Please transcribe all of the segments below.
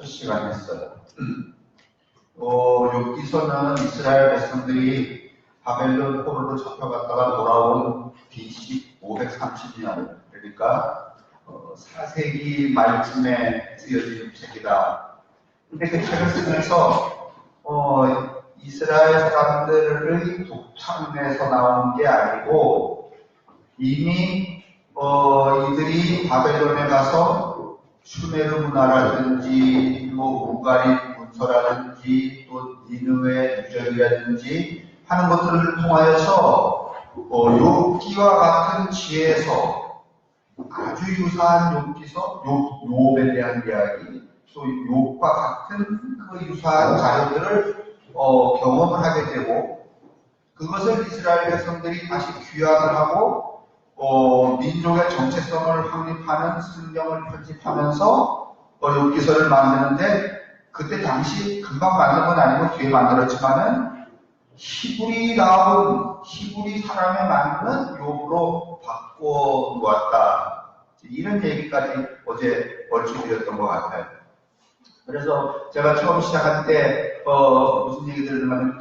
첫 시간 했어요. 욥기서는 이스라엘 백성들이 바벨론 포로로 잡혀갔다가 돌아온 BC 530년, 그러니까 4세기 말쯤에 쓰여진 책이다. 근데 그 책을 쓰면서 이스라엘 사람들의 독창에서 나온 게 아니고 이미 이들이 바벨론에 가서 슈메르 문화라든지 우가리 문서라든지 또 니느웨 유적이라든지 하는 것들을 통하여서 욥기와 같은 지에서 아주 유사한 욥기서 욥에 대한 이야기, 또 욥과 같은 그 유사한 자료들을 경험을 하게 되고, 그것을 이스라엘 백성들이 다시 귀환을 하고 민족의 정체성을 확립하는 성경을 편집하면서 욥기서를 만드는데, 그때 당시 금방 만든 건 아니고 뒤에 만들었지만은 히브리 사람이 만드는 욥으로 바꿔 놓았다. 이런 얘기까지 어제 얼추 드렸던 것 같아요. 그래서 제가 처음 시작할 때 무슨 얘기들을 들으면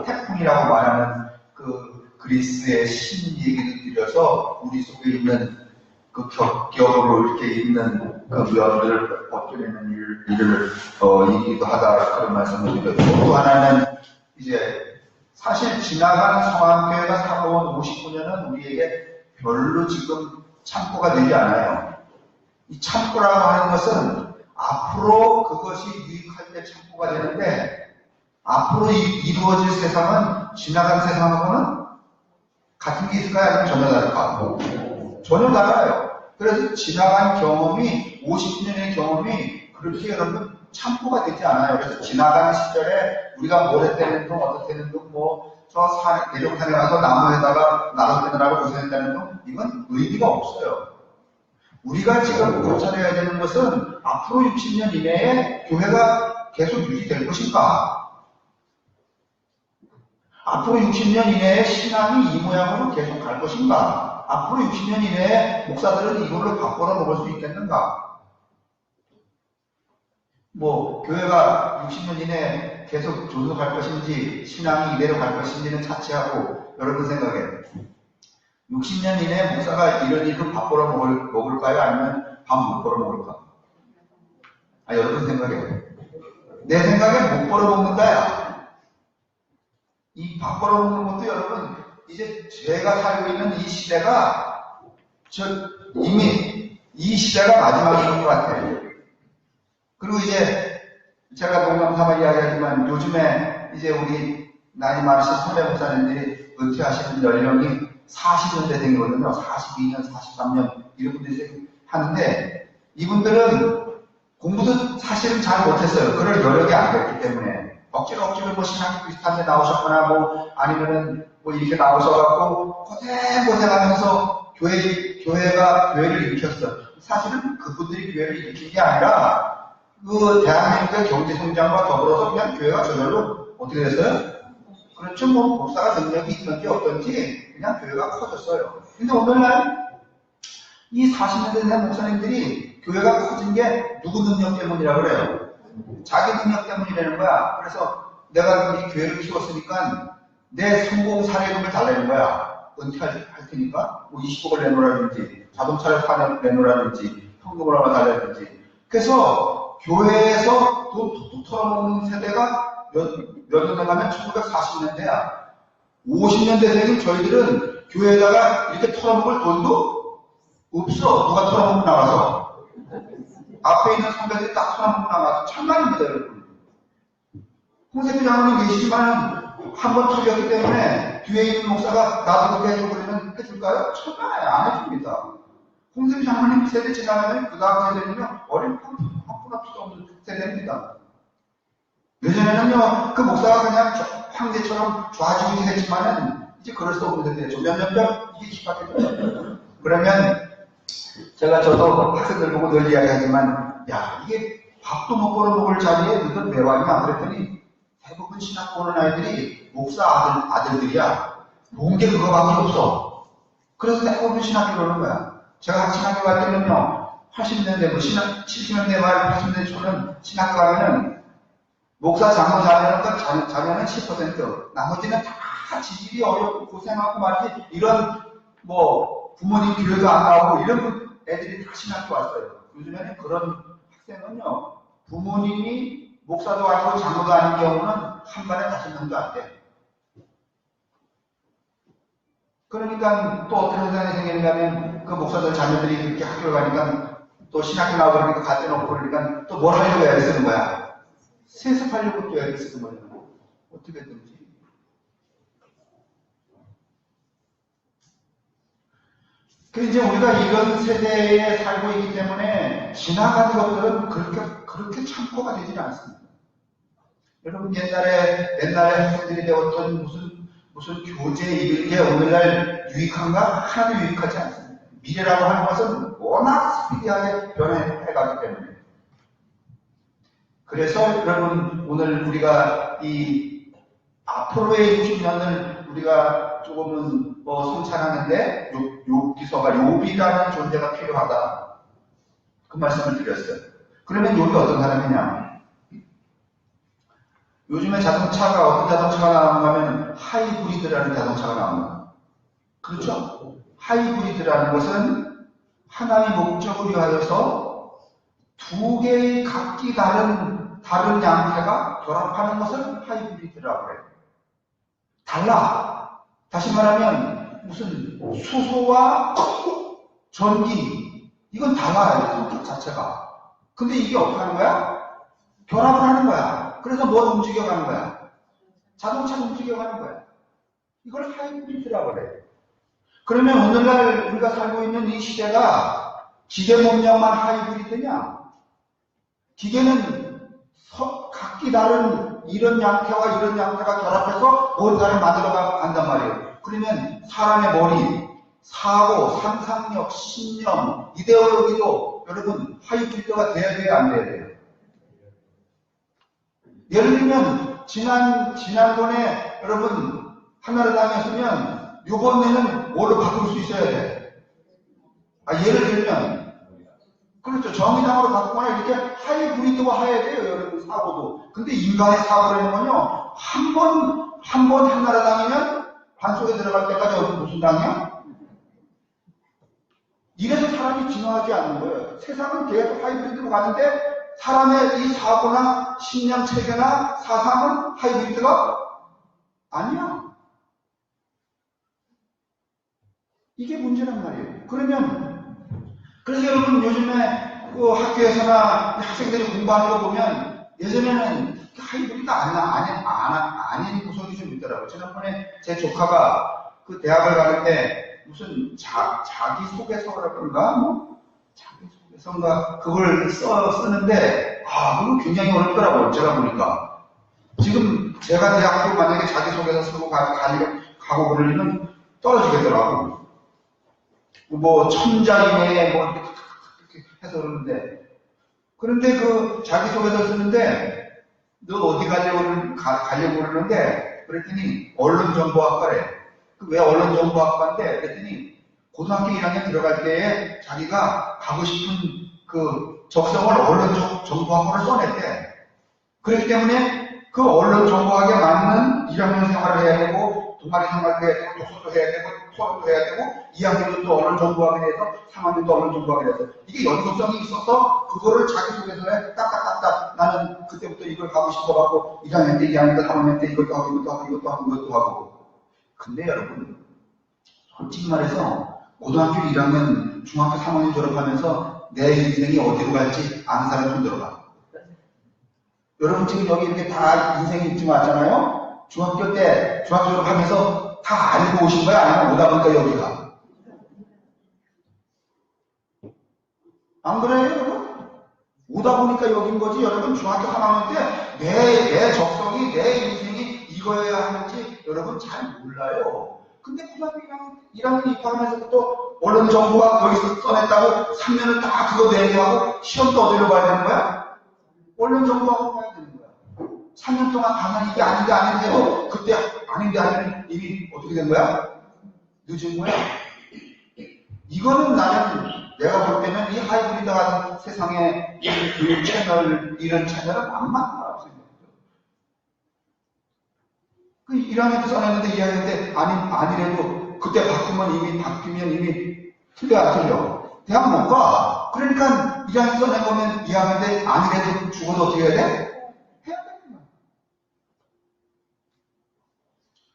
태풍이라고 말하는 그 그리스의 신 얘기를 드려서 우리 속에 있는 그 격격으로 이렇게 있는 그 면들을 벗겨내는 일을 얘기도 하다, 그런 말씀을 드렸고, 또 하나는 이제 사실 지나간 성황교회가 살아온 59년은 우리에게 별로 지금 참고가 되지 않아요. 이 참고라고 하는 것은 앞으로 그것이 유익할 때 참고가 되는데, 앞으로 이루어질 세상은 지나간 세상하고는 같은 게 있을까요? 아니면 전혀 다를까? 전혀 달라요. 그래서 지나간 경험이, 50년의 경험이 그렇게 여러분 참고가 되지 않아요. 그래서 지나간 시절에 우리가 뭘 했다는 둥, 어떻게 했는 둥, 대종산에 가서 나무에다가 나무 뜨느라고 고생했다는 둥, 이건 의미가 없어요. 우리가 지금 고찰해야 되는 것은 앞으로 60년 이내에 교회가 계속 유지될 것인가? 앞으로 60년 이내에 신앙이 이 모양으로 계속 갈 것인가? 앞으로 60년 이내에 목사들은 이걸로 바꿔 먹을 수 있겠는가? 교회가 60년 이내에 계속 존속할 것인지, 신앙이 이대로 갈 것인지는 차치하고, 여러분 생각에 60년 이내에 목사가 이런 일로 밥 벌어 먹을까요? 아니면 밥 못 벌어 먹을까? 여러분 생각에. 내 생각에 못 벌어 먹는다야. 이 밥 벌어 먹는 것도 여러분, 이제 제가 살고 있는 이 시대가, 이미 이 시대가 마지막인 것 같아요. 그리고 이제 제가 농담삼아 이야기하지만 요즘에 이제 우리 나이 많으신 선배 목사님들이 은퇴하시는 연령이 40년대생이거든요. 42년, 43년 이런 분들이 하는데, 이분들은 공부도 사실은 잘 못했어요. 그럴 여력이 안 됐기 때문에 억지로 신학교 비슷한 데 나오셨거나 아니면은 이렇게 나오셔갖고 고생하면서 교회가 교회를 일으켰어요. 사실은 그분들이 교회를 일으킨 게 아니라 그 대한민국의 경제성장과 더불어서 그냥 교회가 저절로 어떻게 됐어요? 그렇죠. 목사가 능력이 있던지 없던지 그냥 교회가 커졌어요. 근데 오늘날 이 40년 된 목사님들이 교회가 커진 게 누구 능력 때문이라고 그래요? 자기 능력 때문이라는 거야. 그래서 내가 이 교회를 키웠으니까 내 성공 사례금을 달라는 거야. 은퇴할 테니까 20억을 내놓으라든지, 자동차를 내놓으라든지, 현금을 하나 달라든지. 그래서 교회에서 돈 툭툭 털어먹는 세대가 몇 년에 가면 1940년대야. 50년대생인 저희들은 교회에다가 이렇게 털어먹을 돈도 없어. 누가 털어먹고 나가서. 앞에 있는 선배들이 딱 털어먹고 나가서 천만입니다, 여러분. 홍세표 장로님 계시지만 한 번 털렸기 때문에 뒤에 있는 목사가 나도 그렇게 해줘 그러면 해줄까요? 천만에 안 해줍니다. 홍세표 장로님 세대 지나면 그 다음 세대는요, 어린 한푼 필요 없는 세대입니다. 예전에는요, 그 목사가 그냥 황제처럼 좋아지긴 했지만은 이제 그럴 수 없는 세대죠. 몇년전 이게 시작했죠. 그러면 저도 학생들 보고 늘 이야기하지만, 이게 밥도 못 벌어 먹을 자리에 너희들 왜 왔냐? 그랬더니 대부분 신학 보는 아이들이 목사 아들들이야. 본 게 그거밖에 없어. 그래서 대부분 신학교 그러는 거야. 제가 신학교 갈 때는요, 80년대, 뭐 70년대 말, 80년대 초는 신학교 가면은 목사 장로 자녀는 10%, 나머지는 다 지질이 어렵고 고생하고 말이지, 이런 뭐 부모님 교회도 안 나오고 이런 애들이 다 신학교 왔어요. 요즘에는 그런 학생은요, 부모님이 목사도 아니고 장로도 아닌 경우는 한 반에 5명도 안 돼. 그러니까 또 어떤 현상이 생기냐면 그 목사들 자녀들이 그렇게 학교를 가니까 또 신학교 나오고 그러니까 갖다 놓고 그러니까 또 뭘 하려고 애를 쓰는 거야? 세습하려고 또 애를 쓰는 거야. 어떻게든지. 그 이제 우리가 이런 세대에 살고 있기 때문에 지나간 것들은 그렇게 참고가 되질 않습니다. 여러분 옛날에 학생들이 배웠던 무슨 교재 이게 오늘날 유익한가? 하나도 유익하지 않습니다. 미래라고 하는 것은 워낙 스피디하게 변해가기 때문에. 그래서 여러분 오늘 우리가 이 앞으로의 60년을 우리가 조금은 성찬하는데 욥기서가 욥이라는 존재가 필요하다. 그 말씀을 드렸어요. 그러면 욥이 어떤 사람이냐? 요즘에 자동차가 어떤 자동차가 나오는가 하면 하이브리드라는 자동차가 나옵니다. 그렇죠? 하이브리드라는 것은 하나의 목적을 위하여서 두 개의 각기 다른 양태가 결합하는 것을 하이브리드라고 해요. 달라. 다시 말하면 무슨 수소와 전기 이건 달라요. 성격 자체가. 근데 이게 어떻게 하는 거야? 결합을 하는 거야. 그래서 뭘 움직여가는 거야? 자동차를 움직여가는 거야. 이걸 하이브리드라고 그래. 그러면 오늘날 우리가 살고 있는 이 시대가 기계 문명만 하이브리드냐? 기계는 각기 다른 이런 양태와 이런 양태가 결합해서 뭔가를 만들어 간단 말이에요. 그러면 사람의 머리, 사고, 상상력, 신념, 이데올로기도 여러분 하이브리드가 돼야 돼요? 안 돼야 돼요? 예를 들면 지난번에 여러분 한나라당이었으면 이번에는 뭐로 바꿀 수 있어야 돼? 예를 들면 그렇죠. 정의당으로 바꾸거나 이렇게 하이브리드화 해야 돼요. 여러분 사고도. 근데 인간의 사고라는 건요. 한 번 한나라당이면 반속에 들어갈 때까지 무슨 당이야? 이래서 사람이 진화하지 않는 거예요. 세상은 계속 하이브리드로 가는데 사람의 이 사고나 신념 체계나 사상은 하이브리드가 아니야. 이게 문제란 말이에요. 그래서 여러분 요즘에 그 학교에서나 학생들이 공부하는 거 보면 예전에는 하이브리드 아닌 구석이 좀 있더라고요. 지난번에 제 조카가 그 대학을 가는데 무슨 자기소개서라 그런가? 자기소개서인가? 그걸 쓰는데 그거 굉장히 어렵더라고요. 제가 보니까. 지금 제가 대학교 만약에 자기소개서 쓰고 가고 그러면 떨어지겠더라고요. 뭐 천자리네 뭐 이렇게 해서 그런데 그 자기소개서 쓰는데 너 어디 가려고 그러는데 그랬더니 언론정보학과래. 왜 언론정보학과인데 그랬더니 고등학교 1학년 들어갈 때에 자기가 가고 싶은 그 적성을 언론정보학과로 써냈대. 그렇기 때문에 그 언론정보학에 맞는 1학년 생활을 해야 되고 동아리 생활도 해야 되고 독서도 해야 되고 토론도 해야 되고 2학년도 또 언론정보학에 대해서 3학년도 언론정보학에 대해서 이게 연속성이 있어서 그거를 자기소개서에 딱딱딱딱 나는 그때부터 이걸 가고 싶어갖고 1학년 때 2학년 때 3학년 때 이것도 하고 근데 여러분 솔직히 말해서 고등학교 1학년 중학교 3학년 졸업하면서 내 인생이 어디로 갈지 아는 사람 좀 들어봐. 여러분 지금 여기 이렇게 다 인생이 지금 왔잖아요. 중학교 졸업하면서 다 알고 오신 거야? 아니면 오다 보니까 여기가? 안 그래요, 여러분? 오다 보니까 여긴 거지. 여러분 중학교 3학년 때 내 적성이, 내 인생이 이거여야 하는지 여러분 잘 몰라요. 근데 고등학교 1학년 입학하면서부터 언론정보학 여기서 써냈다고 3년을 다 그거 내려하고 시험도 어디로 봐야 되는 거야? 언론정보학으로 봐야 되는 거야. 3년 동안 가만히 이게 아닌데 해도 그때 아닌데 하면 이미 어떻게 된 거야? 늦은 거야. 이거는 나는 내가 볼 때는 이 하이브리드 같은 세상에 이 교육 채널, 이런 채널은 안 맞는 거라고 생각해요. 그 1학년 때 써냈는데 2학년 때 아니래도 그때 바뀌면 이미 틀려 안 틀려. 대학 못 가. 그러니까 1학년 써낸 거면 2학년 때 아니래도 죽어도 어떻게 해야 돼? 해야 되는 거야.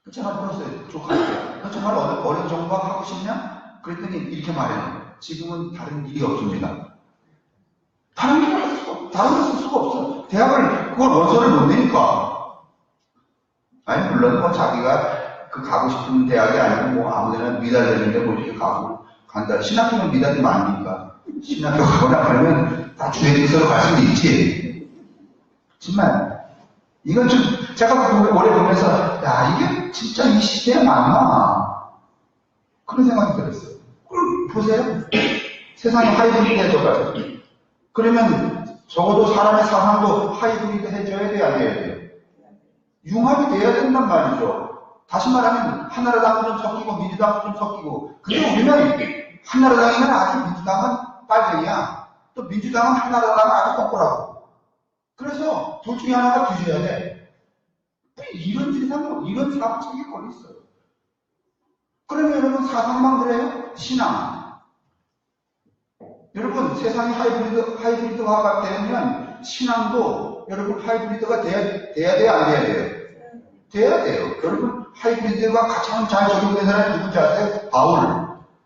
그 전화 불렀어요. 조카한테. 너 정말 어린 정보학 하고 싶냐? 그랬더니 이렇게 말해요. 지금은 다른 길이 없습니다. 다른 길을 쓸 수가 없어. 대학을 그걸 원서를 못 내니까. 아니 물론 뭐 자기가 그 가고 싶은 대학이 아니고 뭐 아무데나 미달되는데 뭐 이렇게 간다. 신학교는 미달이 많으니까 신학교 가거나 그러면 다 주회등서로 갈 수는 있지. 하지만 이건 좀 제가 오래 보면서 야 이게 진짜 이 시대에 맞나 그런 생각이 들었어요. 보세요. 세상이 하이브리드 해줘가지고 그러면 적어도 사람의 사상도 하이브리드 해줘야 돼야 안 돼야 돼요? 융합이 돼야 된단 말이죠. 다시 말하면 한나라당은 좀 섞이고 민주당은 좀 섞이고 근데 우리는 한나라당이면 아직 민주당은 빨갱이야. 또 민주당은 한나라당은 아주 꺾으라고. 그래서 둘 중에 하나가 뒤져야 돼. 이런 세상에 이런 사고책이 걸려 있어요. 그러면 여러분 사상만 그래요? 신앙. 여러분 세상이 하이브리드화가 되면 신앙도 여러분 하이브리드가 돼야 돼요? 안 돼야 돼요? 돼야 돼요. 여러분 하이브리드가 가장 잘 적용된 사람이 누군지 아세요?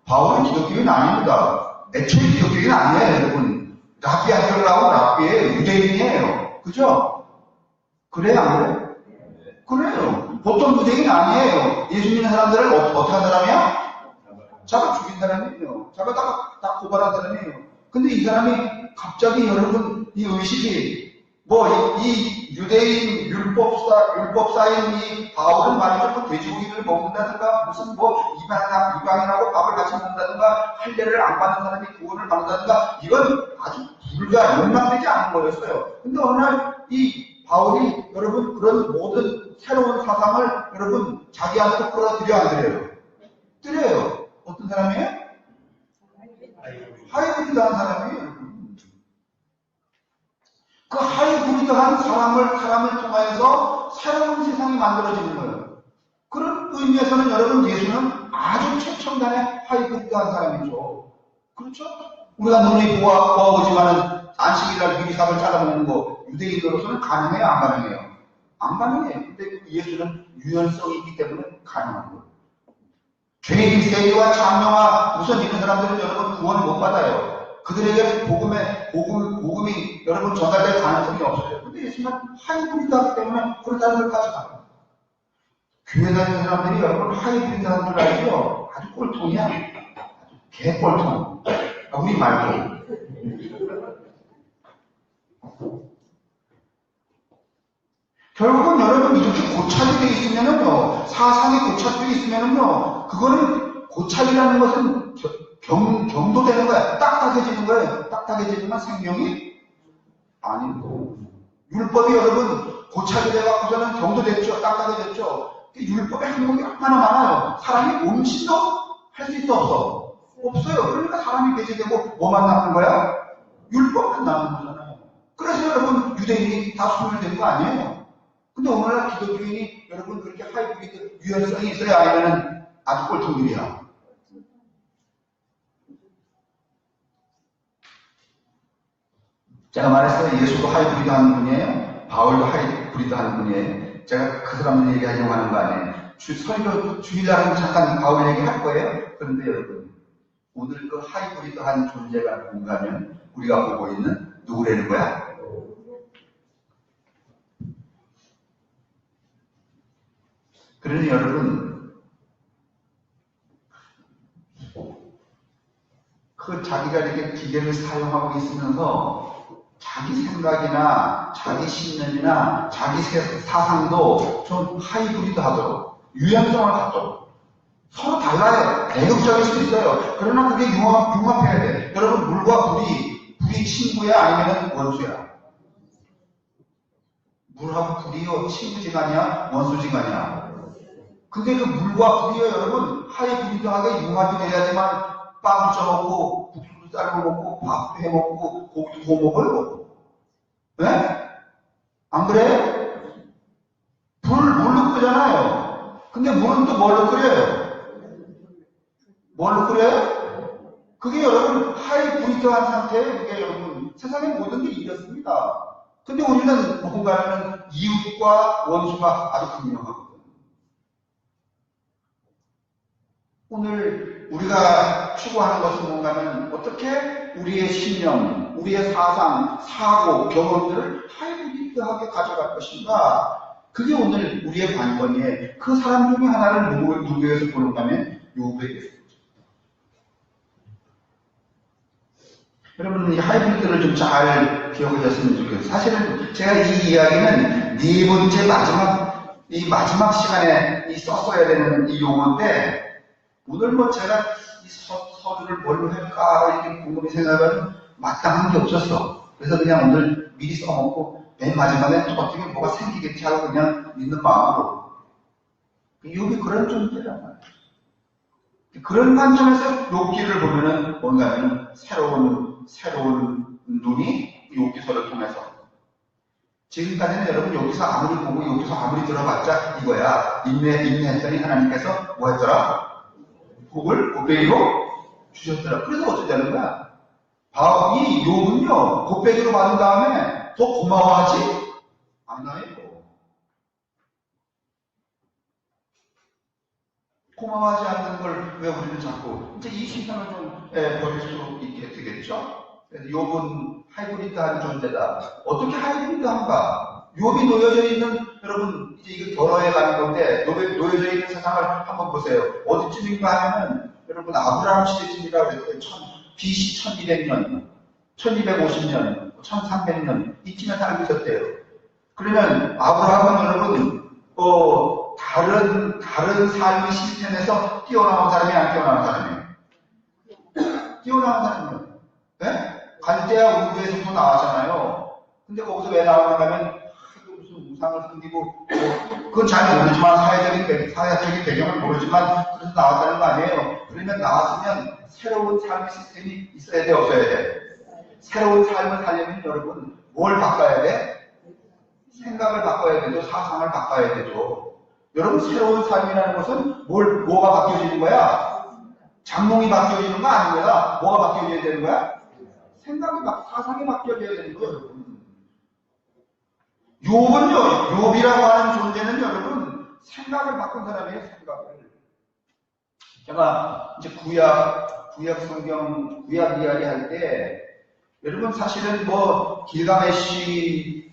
바울은 기독교인 아닙니다. 애초에 기독교인 아니에요. 여러분 랍비 학교라고 랍비의 유대인이에요. 그죠? 그래요? 안 그래요? 그래요. 보통 유대인 아니에요. 예수 믿는 사람들은 어떻게 한 사람이야? 잡아 죽인 사람이에요. 잡아다가 다 고발한 사람이에요. 근데 이 사람이 갑자기 여러분 이 의식이 이 유대인 율법사인 이 바울은 말이죠. 돼지고기를 먹는다든가 무슨 이방인하고 밥을 같이 먹는다든가 할례를 안 받는 사람이 구원을 받는다든가 이건 아주 용납되지 않은 거였어요. 근데 어느 날 이 바울이 여러분 그런 모든 새로운 사상을 여러분 자기한테로 끌어들여 안 들여요? 들여요. 어떤 사람이에요? 하이브리드한 사람이에요. 그 하이브리드한 사람을 통하여서 새로운 세상이 만들어지는 거예요. 그런 의미에서는 여러분 예수는 아주 최첨단의 하이브리드한 사람이죠. 그렇죠? 우리가 눈이 보아오지만은 안식일날 미리삽을 잘라먹는 거 유대인으로서는 가능해요? 안 가능해요? 안 가능해요. 근데 예수는 유연성이 있기 때문에 가능한 거예요. 죄인 세리와 장로와 우선 있는 사람들은 여러분 구원을 못 받아요. 그들에게 복음이 여러분 전달될 가능성이 없어요. 근데 예수는 하이브리드하기 때문에 그런 사람들까지 가요. 교회 다니는 사람들이 여러분 하이브리드한 줄 알죠? 아주 꼴통이야. 아주 개꼴통. 우리 말고. 결국은 여러분 이렇게 고착이 되어 있으면은요, 사상이 고착되어 있으면은요, 그거는 고착이라는 것은 경도되는 거야. 딱딱해지는 거예요. 딱딱해지지만 생명이 아니고. 율법이 여러분 고착이 돼갖고서는 경도됐죠. 딱딱해졌죠. 율법의 항목이 얼마나 많아요. 사람이 음식도 할 수 있어 없어? 없어요. 그러니까 사람이 배제되고 뭐만 남는 거야? 율법만 남는 거잖아요. 그래서 여러분 유대인이 다 소멸된 거 아니에요. 근데 오늘날 기독교인이 여러분 그렇게 하이브리드 유연성이 있어야 아니면 아주 꼴통들이야. 제가 말했어요. 예수도 하이브리드 하는 분이에요. 바울도 하이브리드 하는 분이에요. 제가 그 사람들 얘기하려고 하는 거 아니에요. 설교 주일날은 잠깐 바울 얘기할 거예요. 그런데 여러분 오늘 그 하이브리드한 존재가 누군가면 우리가 보고 있는 누구라는 거야? 그러니 여러분 그 자기가 이렇게 기계를 사용하고 있으면서 자기 생각이나 자기 신념이나 자기 사상도 좀 하이브리드 하도록 유연성을 갖도록 서로 달라요. 대극적일 수 있어요. 그러나 그게 융합해야 돼. 여러분 물과 불이 친구야 아니면 원수야? 물하고 불이요 친구지간이야 원수지간이야? 근데 그 물과 불이요 여러분 하이브리드하게 융합이 돼야지만 빵 붙여먹고 국수도 고기도 삶아 먹고 밥도 해 먹고 고기도 구워 먹어요. 네? 안 그래요? 물로 끓잖아요. 근데 물은 또 뭘로 끓여요? 뭘로 끓여요? 그게 여러분 하이브리드한 상태예요. 그게 여러분 세상의 모든 게 이렇습니다. 근데 우리는 뭔가는 이웃과 원수가 아주 분명하거든. 오늘 우리가 추구하는 것은 뭔가는 어떻게 우리의 신념, 우리의 사상, 사고, 경험들을 하이브리드하게 가져갈 것인가. 그게 오늘 우리의 관건이에요. 그 사람 중에 하나를 누구에서 보는가면 요구에게서. 여러분, 이 하이브리드를 좀 잘 기억하셨으면 좋겠어요. 사실은 제가 이 이야기는 네 번째 마지막 시간에 썼어야 되는 이 용어인데, 오늘 뭐 제가 이 서두를 뭘로 할까, 이렇게 곰곰이 생각하면 마땅한 게 없었어. 그래서 그냥 오늘 미리 써먹고, 맨 마지막에 또 어떻게 뭐가 생기겠지 하고 그냥 믿는 마음으로. 욥이 그런 존재란 말이에요. 그런 관점에서 욥기를 보면은 뭔가는 새로운 눈이 욥기서를 통해서 지금까지는 여러분 여기서 아무리 보고 여기서 아무리 들어봤자 이거야. 인내했더니 하나님께서 뭐 했더라? 복을 곱배기로 주셨더라. 그래서 어떻게 되는 거야? 이 욥은요 곱배기로 받은 다음에 더 고마워하지 않아요. 고마워하지 않는 걸 왜 우리는 자꾸 이제 이 시선을 좀 버릴 수 있게 되겠죠? 그래서 욥은 하이브리드한 존재다. 어떻게 하이브리드한가? 욥이 놓여져 있는 여러분 이제 이거 결혼해 가는 건데 욥이 놓여져 있는 세상을 한번 보세요. 어디쯤인가 하면은 여러분 아브라함 시대쯤이라고 그랬어요. BC 1200년, 1250년, 1300년 이쯤에 살고 있었대요. 그러면 아브라함은 여러분 다른 삶의 시스템에서 뛰어나온 사람이 안 뛰어나온 사람이에요? 뛰어나온 사람이에요. 네? 갈대아 우르에서도 나왔잖아요. 근데 거기서 왜 나오는가 하면 무슨 우상을 섬기고 그건 잘 모르지만 사회적인 배경을 모르지만 그래서 나왔다는 거 아니에요. 그러면 나왔으면 새로운 삶의 시스템이 있어야 돼 없어야 돼? 새로운 삶을 살려면 여러분 뭘 바꿔야 돼? 생각을 바꿔야 되죠. 사상을 바꿔야 되죠. 여러분 새로운 삶이라는 것은 뭐가 바뀌어지는 거야? 장롱이 바뀌어지는 거 아닙니다. 뭐가 바뀌어져야 되는 거야? 사상이 바뀌어져야 되는 거예요, 여러분. 욥이라고 하는 존재는 여러분 생각을 바꾼 사람이에요, 생각을. 제가 이제 구약 성경, 구약 이야기 할 때 여러분 사실은 뭐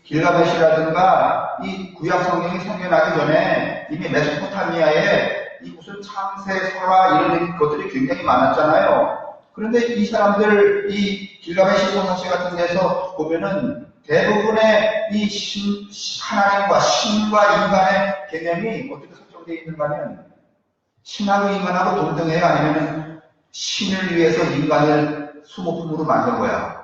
길가메시라든가 이 구약 성경이 생겨나기 전에 이미 메소포타미아에 이 무슨 창세, 설화 이런 것들이 굉장히 많았잖아요. 그런데 이 사람들 이 길가메시 소사시 같은 데서 보면은 대부분의 이 하나님과 신과 인간의 개념이 어떻게 설정되어 있는가 하면 신하고 인간하고 동등해요? 아니면 신을 위해서 인간을 수모품으로 만든 거야?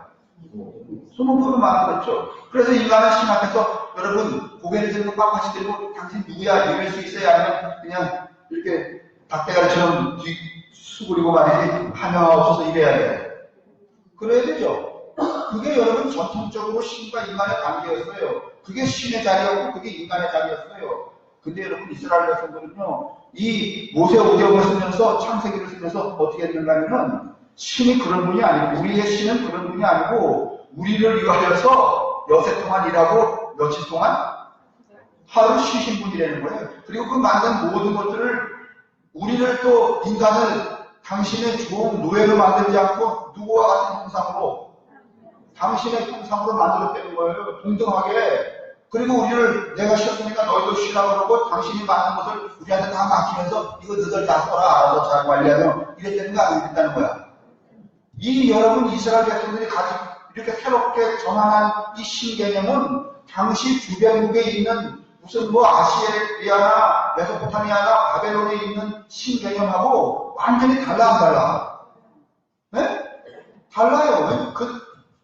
수모품으로 만들었죠. 그래서 인간은 신 앞에서 여러분 고개를 들고 빳빳이 들고 당신 누구야? 이럴 수 있어요? 아니면 그냥 이렇게 닭대가리처럼 수그리고 말이지 하나없어서 이래야 돼. 그래야 되죠. 그게 여러분 전통적으로 신과 인간의 관계였어요. 그게 신의 자리였고 그게 인간의 자리였어요. 근데 여러분 이스라엘 백성들은요 이 모세오경을 쓰면서 창세기를 쓰면서 어떻게 했는가 하면 신이 그런 분이 아니고 우리의 신은 그런 분이 아니고 우리를 위하여서 여세 동안 일하고 며칠 동안 하루 쉬신 분이라는 거예요. 그리고 그 만든 모든 것들을 우리를 또 인간을 당신의 종 노예로 만들지 않고 누구와 같은 형상으로 당신의 형상으로 만들었다는 거예요. 동등하게. 그리고 우리를 내가 쉬었으니까 너희도 쉬라고 그러고 당신이 만든 것을 우리한테 다 맡기면서 이거 너희들 다 써라 알아서 잘 관리하면 이랬다는 거 알고 있다는 거야. 이 여러분 이스라엘 백성들이 가지고 이렇게 새롭게 정한한 이 신개념은 당시 주변국에 있는 무슨 뭐 아시리아나 메소포타미아나 바벨론에 있는 신개념하고 완전히 달라 안 달라? 네? 달라요.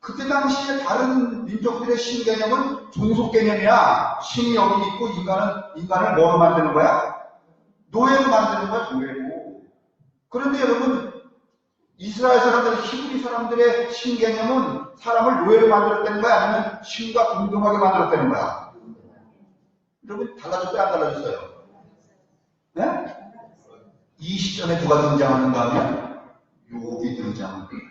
그때 당시에 다른 민족들의 신개념은 종속개념이야. 신이 여기 있고 인간을 뭐로 만드는 거야? 노예로 만드는 거야, 노예로. 그런데 여러분 이스라엘 사람들, 히브리 사람들의 신개념은 사람을 노예로 만들었다는 거야? 아니면 신과 동등하게 만들었다는 거야? 여러분, 달라졌어요? 안 달라졌어요? 네? 이 시점에 누가 등장하는가 하면 욥이 등장합니다.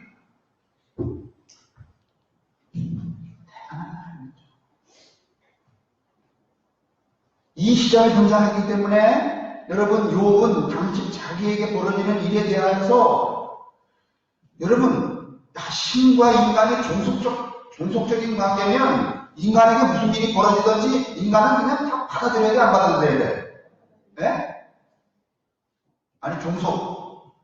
이 시점에 등장했기 때문에 여러분, 욥은 당시 자기에게 벌어지는 일에 대해서 여러분, 신과 인간의 종속적인 관계면 인간에게 무슨 일이 벌어지든지 인간은 그냥 다 받아들여야 돼, 안 받아들여야 돼? 네? 아니, 종속.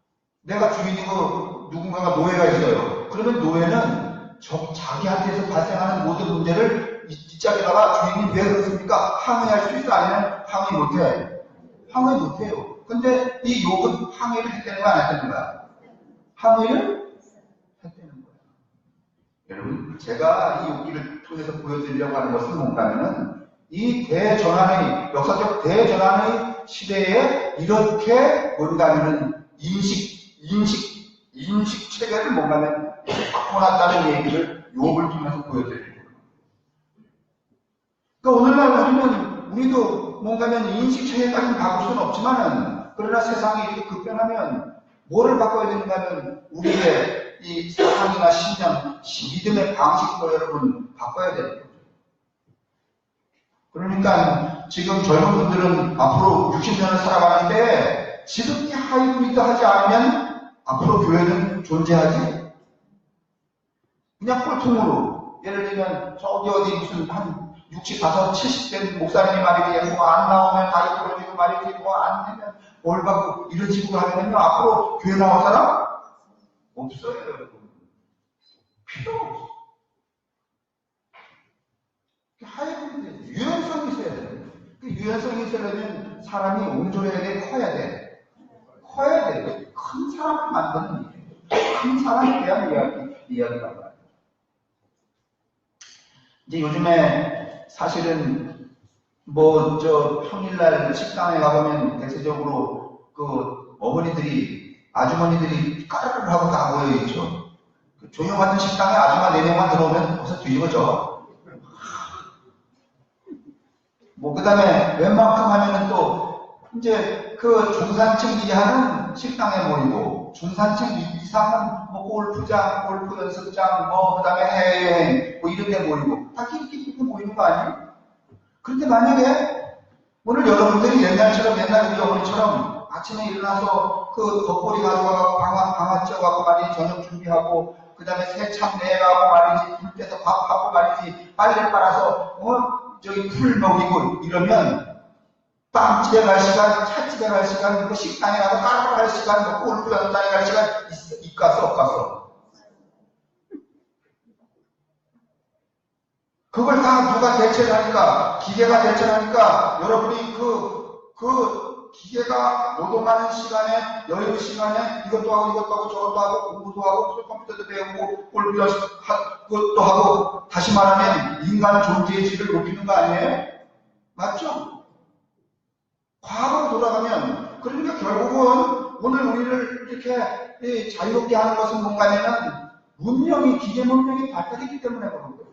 내가 주인이고 누군가가 노예가 있어요. 그러면 노예는 자기한테서 발생하는 모든 문제를 이 짝에다가 주인이 왜 그렇습니까? 항의할 수 있어? 아니면 항의 못해? 항의 못해요. 근데 이 욥은 항의를 했다는 거야, 안 했다는 거야? 항의를 했다는 거야. 여러분, 제가 이 욥기를 통해서 보여드리려고 하는 것은 뭔가면은 이 대전환의, 역사적 대전환의 시대에 이렇게 뭔가면은 인식 체계를 뭔가면 바꿔놨다는 얘기를 욥을 통해서 보여드리려고. 그러니까 오늘날 우리도 뭔가면 인식 체계까지는 바꿀 수는 없지만은, 그러나 세상이 이렇게 급변하면 뭐를 바꿔야 되는가 하면 우리의 이 사상이나 신념, 믿음의 방식도 여러분 바꿔야 되는 거죠. 그러니까 지금 젊은 분들은 앞으로 60년을 살아가는데 지금 이 하이브리드 하지 않으면 앞으로 교회는 존재하지? 그냥 꼴통으로, 예를 들면 저기 어디 무슨 한 65, 70된 목사님이 말이지, 뭐 안 나오면 다이 부러지고 말이지, 뭐 안 되면 뭘 받고 이런 식으로 하면요, 앞으로 교회 나올 사람? 없어요, 여러분. 필요 없어. 하이브리드, 유연성이 있어야 돼. 그 유연성이 있으려면 사람이 온조해야 돼, 커야 돼. 커야 돼. 큰 사람을 만드는 일이에요. 큰 사람에 대한 이야기가 나와요. 이제 요즘에 사실은 평일날 식당에 가보면 대체적으로 그 어머니들이, 아주머니들이 까르르 하고 다 모여있죠. 그 조용한 식당에 아줌마 4명만 들어오면 벌써 뒤집어져. 그 다음에 웬만큼 하면은 또 이제 그 중산층 이하는 식당에 모이고, 중산층 이상은 골프장, 골프 연습장, 그 다음에 해외여행, 이런 데 모이고, 다 끼리끼리 모이는 거 아니에요? 그런데 만약에 오늘 여러분들이 옛날 우리 어머니처럼 아침에 일어나서 그 덮보리 가져가고 방아 쪄가고 말이지, 저녁 준비하고, 그 다음에 새참 내가고 말이지, 불 때서 밥하고 말이지, 빨래 빨아서 저기 풀 먹이고 이러면 빵집에 갈 시간, 찻집에 갈 시간, 식당에 가서 까르르 할 시간, 골프 연장에 갈 시간 있겠어, 없겠어? 그걸 다 누가 대체를 하니까, 기계가 대체를 하니까, 여러분이 그 기계가 노동하는 시간에, 여유 시간에 이것도 하고 저것도 하고 공부도 하고 컴퓨터도 배우고 골프 연습 그것도 하고, 다시 말하면 인간 존재의 질을 높이는 거 아니에요? 맞죠? 과거로 돌아가면, 그러니까 결국은 오늘 우리를 이렇게 자유롭게 하는 것은 뭔가냐면 문명이, 기계 문명이 발달했기 때문에 그런 거예요.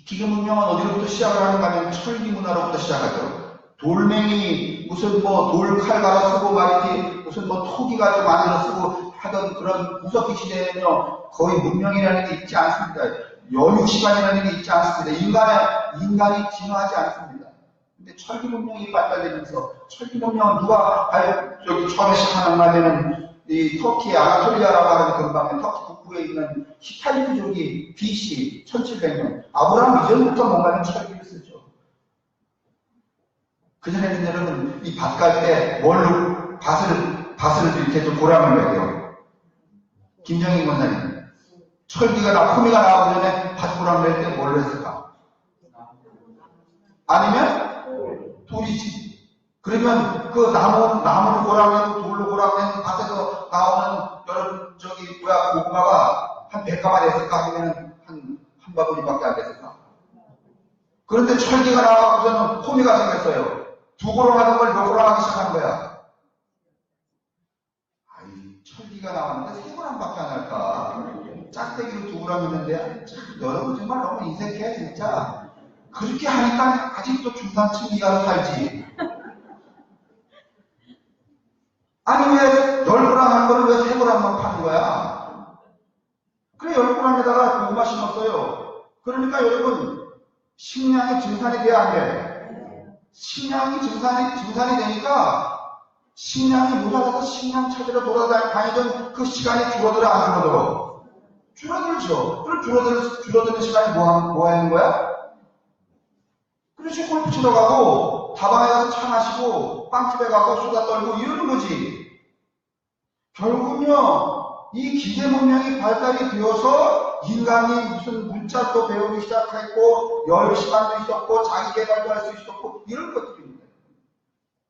기계 문명은 어디로부터 시작을 하는가 하면 철기 문화로부터 시작하죠. 돌멩이, 무슨 돌칼 갈아 쓰고 말이지, 무슨 토기 가지고 만들어 쓰고 하던 그런 구석기 시대에는요, 거의 문명이라는 게 있지 않습니다. 여유 시간이라는 게 있지 않습니다. 인간이 진화하지 않습니다. 근데 철기 문명이 발달되면서, 철기 문명은 누가 처음에 시작하는가 하면은 이 터키 아나톨리아라고 하는 근방에 터키 북부에 있는 히타이트족이 BC 1700년 아브라함 이전부터 뭔가는 철기를 쓰죠. 그전에는 여러분 이 밭 갈 때 뭘로 밭을 이렇게 좀 고랑을 내요. 김정인 권사님, 철기가 호미가 나오기 전에 밭 고랑 낼 때 뭘로 했을까? 아니면 돌이지. 그러면 그 나무로 고랑내고 돌로 고랑내는 밭에서 나오는 여러분 고구마가 한 100가마 됐을까? 아니면 한 바구니밖에 안 됐을까? 그런데 철기가 나와서는 호미가 생겼어요. 2고랑 하던 걸 몇 고랑 하기 시작한 거야. B가 나왔는데 3g밖에 안 할까? 짝대기로 2g 있는데 여러분 정말 너무 인색해 진짜. 그렇게 하니까 아직도 중산층 이하로 살지. 아니 왜 10g 한 거를 왜 3g만 파는 거야? 그래 10g에다가 고구마 심었어요. 그러니까 여러분 식량이 증산이 돼야 안 돼. 식량이 증산이 되니까 식량이 모자라서 식량 찾으러 돌아다니던 그 시간이 줄어들어 안 줄어들어? 줄어들죠. 그럼 줄어드는 시간이 뭐 하는 거야? 그렇지, 골프 치러 가고 다방에 가서 차 마시고 빵집에 가고 수다 떨고 이러는 거지. 결국은요 이 기계 문명이 발달이 되어서 인간이 무슨 문자도 배우기 시작했고 10시간도 있었고 자기 개발도 할 수 있었고 이런 것들입니다.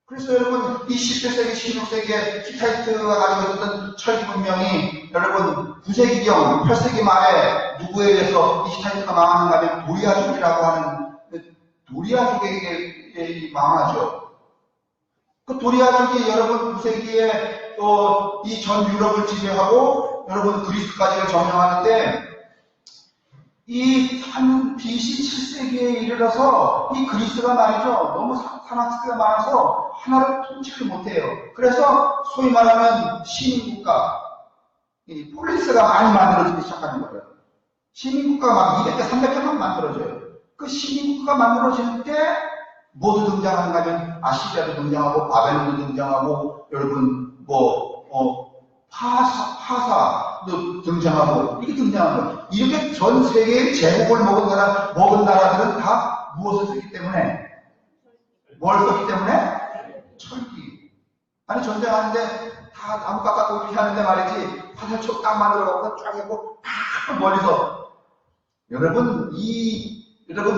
그래서 여러분 이 10세기 16세기에 히타이트가 가지고 있었던 철기 문명이 여러분 9세기경 8세기 말에 누구에 의해서 이 히타이트가 망하는가 하면 도리아족이라고 하는 도리아족에게 망하죠. 그 도리아족이 여러분 9세기에 또 이 전 유럽을 지배하고 여러분 그리스까지를 점령하는데 이 BC 7세기에 이르러서 이 그리스가 말이죠. 너무 산악지대가 많아서 하나를 통치를 못해요. 그래서 소위 말하면 시민국가, 이 폴리스가 많이 만들어지기 시작하는 거예요. 시민국가가 막 200개, 300개만 만들어져요. 그 시민국가가 만들어질 때 모두 등장하는가 하면 아시리아도 등장하고 바벨론도 등장하고 여러분 파사도 등장하고 이렇게 등장하는 거예요. 이렇게 전 세계의 제국을 먹은 나라들은 다 무엇을 썼기 때문에? 뭘 썼기 때문에? 철기. 아니 전쟁하는데 다 나무 깎아고 이렇게 하는데 말이지 화살촉 딱 만들어갖고 쫙 해고 딱 멀리서 여러분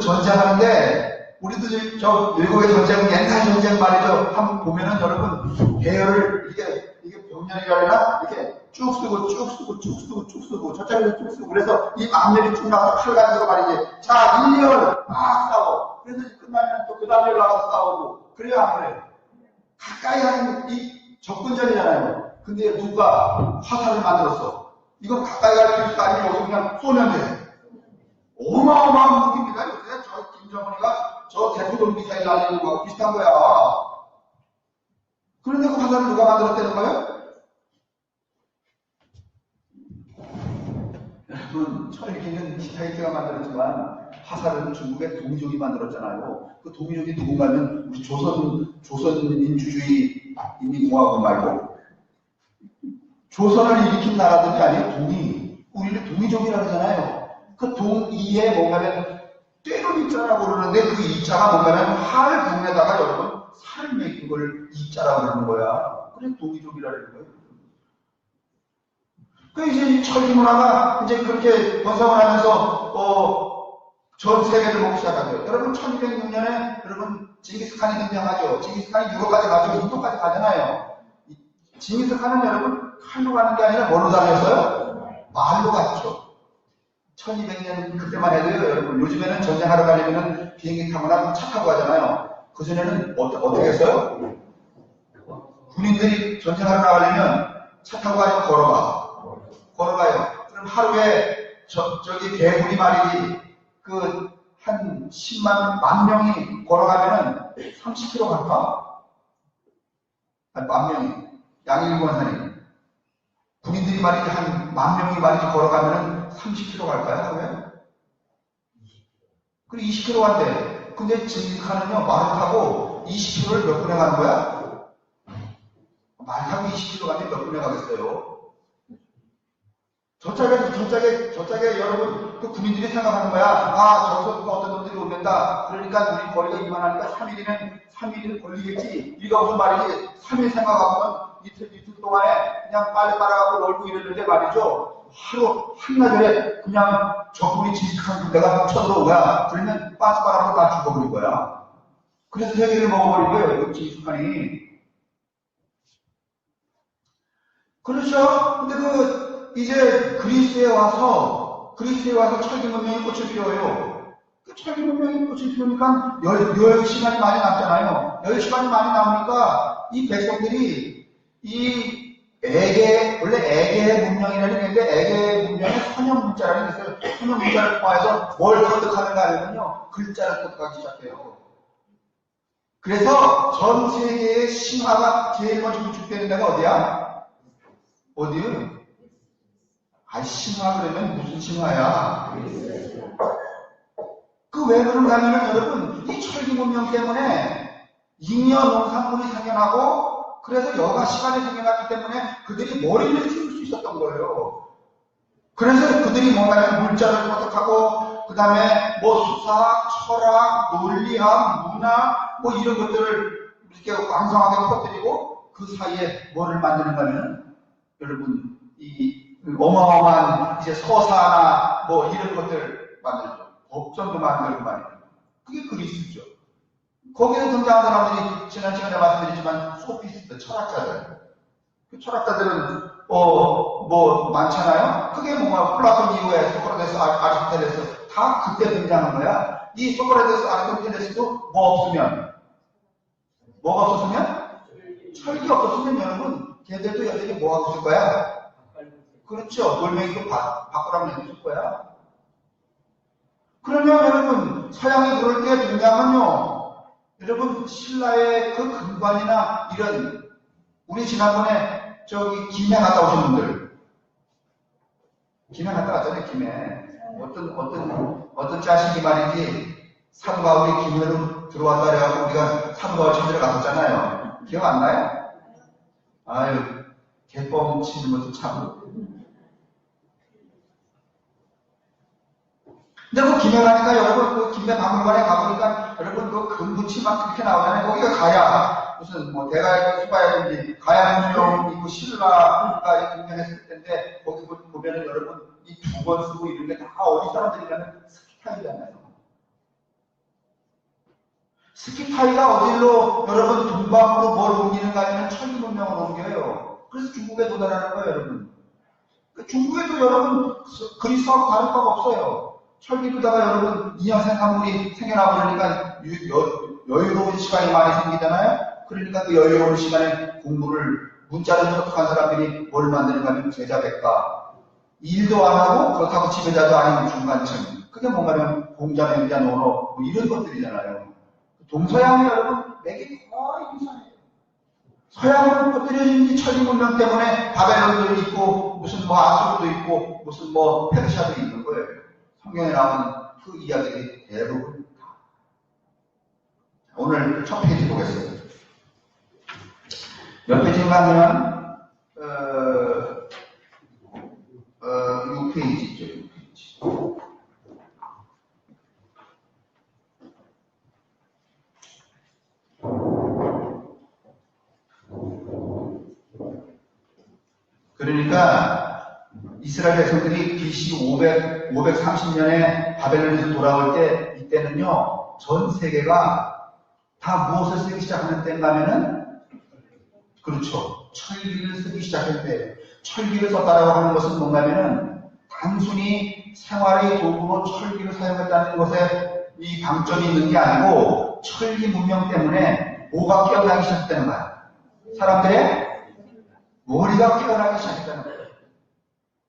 전쟁하는데 우리도 저 외국의 전쟁 옛날 전쟁 말이죠. 한번 보면은 여러분 배열을 이게 병렬이라나 이렇게 쭉 쓰고 저쪽에서 쭉 쓰고 그래서 이 앞면이 쭉 나가서 칼 가지고 말이지. 자 1년 막 싸워. 그래서 끝나면 또 그 다음에 올라가서 싸우고 그래야 안 그래요. 가까이 하는 이 접근전이잖아요. 근데 누가 화살을 만들었어. 이거 가까이 갈 필요가 아니고 여기 그냥 쏘면 돼. 어마어마한 무기입니다. 요새 저 김정은이가 저 대포동 미사일 날리는 거하고 비슷한 거야. 그런데 그 화살을 누가 만들었다는 거예요? 여러분, 철기는 히타이트가 만들었지만 화살은 중국의 동이족이 만들었잖아요. 그 동이족이 누군가면 우리 조선민주주의 인민공화국 말고 조선을 일으킨 나라들이 아니에요. 우리는 동이족이라고 하잖아요. 그 동이에 뭔가는 떼로 이자라고 그러는데 그 이자가 뭔가는 활 동에다가 여러분 살을 매긴 걸 이자라고 그러는 거야. 그래서 동이족이라는 거예요. 그 이제 철기 문화가 이제 그렇게 번성을 하면서 전 세계를 먹기 시작하죠. 여러분 1206년에 여러분 징기스칸이 등장하죠. 징기스칸이 유럽까지 가죠. 인도까지 가잖아요. 징기스칸은 여러분 칼로 가는 게 아니라 뭘로 다녔어요? 말로 갔죠. 1200년 그때만 해도요, 여러분, 요즘에는 전쟁하러 가려면 비행기 타거나 차 타고 가잖아요. 그전에는 어떻게 했어요? 군인들이 전쟁하러 나가려면 차 타고 가려면 걸어가요. 그럼 하루에 저기 대군이 말이지, 한 10만 명이 걸어가면은 30km 갈까? 한 10,000명이. 양일권산이. 군인들이 말이지, 한 10,000명이 말이지 걸어가면은 30km 갈까요, 하루에? 그리고 20km 간대. 근데 징기스칸은요, 말을 타고 20km를 몇 분에 가는 거야? 말 타고 20km 가면 몇 분에 가겠어요? 저짝에 여러분, 그 군인들이 생각하는 거야. 아, 저기서 누가 어떤 놈들이 오는다. 그러니까 우리 거리가 이만하니까 3일은 걸리겠지. 이거 무슨 말이지? 3일 생각하면 이틀 동안에 그냥 빨리 빨아가고 놀고 이랬는데 말이죠. 한나절에 그냥 적군이 징기스칸 군대가 쳐들어온 거야. 그러면 빠스바람으로 다 죽어버린 거야. 그래서 세계를 먹어버린 거예요, 징기스칸이. 그렇죠? 근데 이제 그리스에 와서 철기 문명이 꽃을 피워요. 그 철기 문명이 꽃을 피우니까 여행 시간이 많이 남잖아요. 여행 시간이 많이 남으니까 이 백성들이 이 원래 에게 문명이라는 게 있는데, 에게 문명에 선형 문자라는 게 있어요. 선형 문자를 통해서 뭘 터득하는가 하면요, 글자를 터득하기 시작해요. 그래서 전 세계의 신화가 제일 먼저 구축되는 데가 어디야? 어디요? 신화 그러면 무슨 신화야? 그 왜 그런가 하면 여러분, 이 철기 문명 때문에 잉여 농산물이 생겨나고, 그래서 여가 시간이 생겨났기 때문에 그들이 머리를 키울 수 있었던 거예요. 그래서 그들이 뭔가 물자를 터득하고, 그 다음에 뭐 수사학, 철학, 논리학, 문화, 뭐 이런 것들을 이렇게 왕성하게 퍼뜨리고, 그 사이에 뭐를 만드는가 하면, 여러분, 이 어마어마한 이제 서사나 뭐 이런 것들 만들죠. 법전도 만들고 말이에요. 그게 그리스죠. 거기에 등장한 사람들이 지난 시간에 말씀드렸지만 소피스트, 철학자들. 그 철학자들은 뭐 많잖아요. 그게 뭔가 플라톤 이후에 소크라테스, 아리스토텔레스 다 그때 등장한 거야. 이 소크라테스, 아리스토텔레스도 뭐 없으면, 뭐가 없었으면? 철기 없었으면 여러분, 걔들도 여전히 뭐 하고 있을 거야? 그렇죠. 돌멩이도 바꾸라고 해줄 거야. 그러면 여러분, 서양이 그럴 때 등장하면요, 여러분, 신라의 그 근관이나 이런, 우리 지난번에 저기 김해 갔다 오신 분들, 김해 갔다 왔잖아요, 김해. 어떤 자식이 말이지, 사도 바울이 김해로 들어왔다 그래가지고 우리가 사도 바울 찾으러 갔었잖아요. 기억 안 나요? 아유, 개뻥 치는 것도 참. 근데 그 김해 가니까 여러분, 그 김해 박물관에 가보니까 여러분 그 금붙이 막 그렇게 나오잖아요. 거기가 가야, 무슨 뭐 대가야 수바야든지 가야 문명 있고 신라가 등장했을 텐데, 거기 보면은 여러분 이 두 번 쓰고 이런 게 다 어디 사람들이냐면 스키타이잖아요. 스키타이가 어디로 여러분 동방으로 뭘 옮기는가 하면 철기 문명을 옮겨요. 그래서 중국에 도달하는 거예요, 여러분. 중국에도 여러분 그리스하고 다를 바가 없어요. 철기로다가 여러분 인양생산물이 생겨나고 그러니까 여유로운 시간이 많이 생기잖아요. 그러니까 그 여유로운 시간에 공부를, 문자를 터득한 사람들이 뭘 만드는가 하면 제자백과, 일도 안 하고 그렇다고 지배자도 아닌 중간층, 그게 뭔가면 공자, 맹자, 논어 뭐 이런 것들이잖아요. 동서양이 여러분 맥이 거의 비슷해요. 서양으로 퍼뜨려진 이 철기 문명 때문에 바벨론도 있고 무슨 뭐 아수르도 있고 무슨 뭐 페르시아도 있는 거예요. 성경에 나오는 그 이야기들이 대부분 다. 오늘 첫 페이지 보겠습니다. 몇 페이지인가 하면 6페이지죠. 6페이지. 그러니까 이스라엘 백성들이 BC 530년에 바벨론에서 돌아올 때, 이때는요, 전 세계가 다 무엇을 쓰기 시작하는 때인가 하면은, 그렇죠, 철기를 쓰기 시작할 때, 철기를 썼다라고 하는 것은 뭔가 하면은 단순히 생활의 도구로 철기를 사용했다는 것에 이 강점이 있는 게 아니고, 철기 문명 때문에 뭐가 깨어나기 시작했다는 거야. 사람들의 머리가 깨어나기 시작했다는 거예요.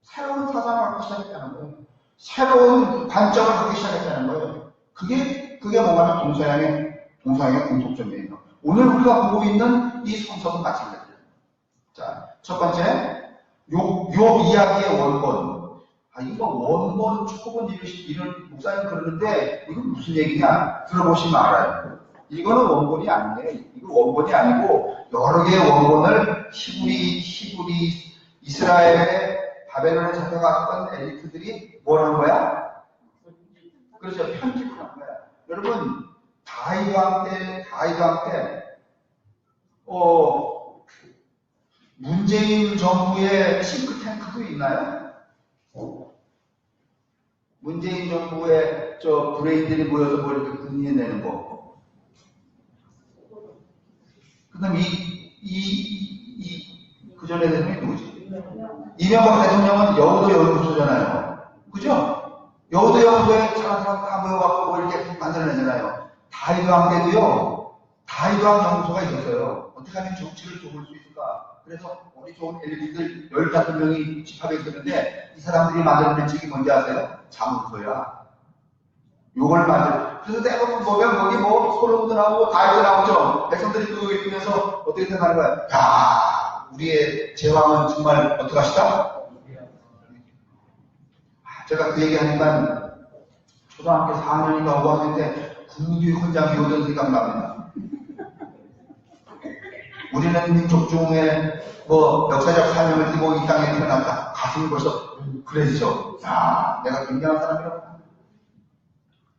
새로운 사상을 갖기 시작했다는 거예요. 새로운 관점을 갖기 시작했다는 거예요. 그게 뭔가 하면 동서양의 공통점이에요. 오늘 우리가 보고 있는 이 성서도 마찬가지예요. 자, 첫 번째, 욥 이야기의 원본. 이거 원본, 초본 이런 목사님 그러는데, 이건 무슨 얘기냐? 들어보시면 알아요. 이거는 원본이 아니에요. 이거 원본이 아니고, 여러 개의 원본을 히브리, 이스라엘의 바벨론에 잡혀갔던 엘리트들이 뭘 한 거야? 그렇죠. 편집을 한 거야. 여러분, 다윗 왕 때, 문재인 정부의 싱크탱크도 있나요? 문재인 정부의 브레인들이 모여서 뭘 이렇게 궁리해내는 거. 그 다음 그 전에 대통령이 누구지? 이명박 대통령은 여우도 연구소잖아요. 그죠? 여우도 연구소에 사람 다 모여갖고 뭐 이렇게 만들어내잖아요. 다윗 왕 때도요, 다윗 왕 연구소가 있었어요. 어떻게 하면 정치를 도울 수 있을까? 그래서 머리 좋은 엘리트들 15명이 집합에 있었는데 이 사람들이 만들어낸 책이 뭔지 아세요? 자문서야. 요걸 만들. 그래서 대부분 보면 거기 뭐 솔로몬도 나오고 다윗도 나오죠. 백성들이 그거 읽으면서 어떻게 생각하는 거야? 야, 우리의 제왕은 정말 어떡하시다? 제가 그 얘기하니까 초등학교 4학년인가 5학년 때 국민주의 헌장 배우던 생각납니다. 우리는 민족 중에 뭐 역사적 사명을 띠고 이 땅에 태어났다. 가슴이 벌써 그래지죠. 야, 내가 굉장한 사람이라고.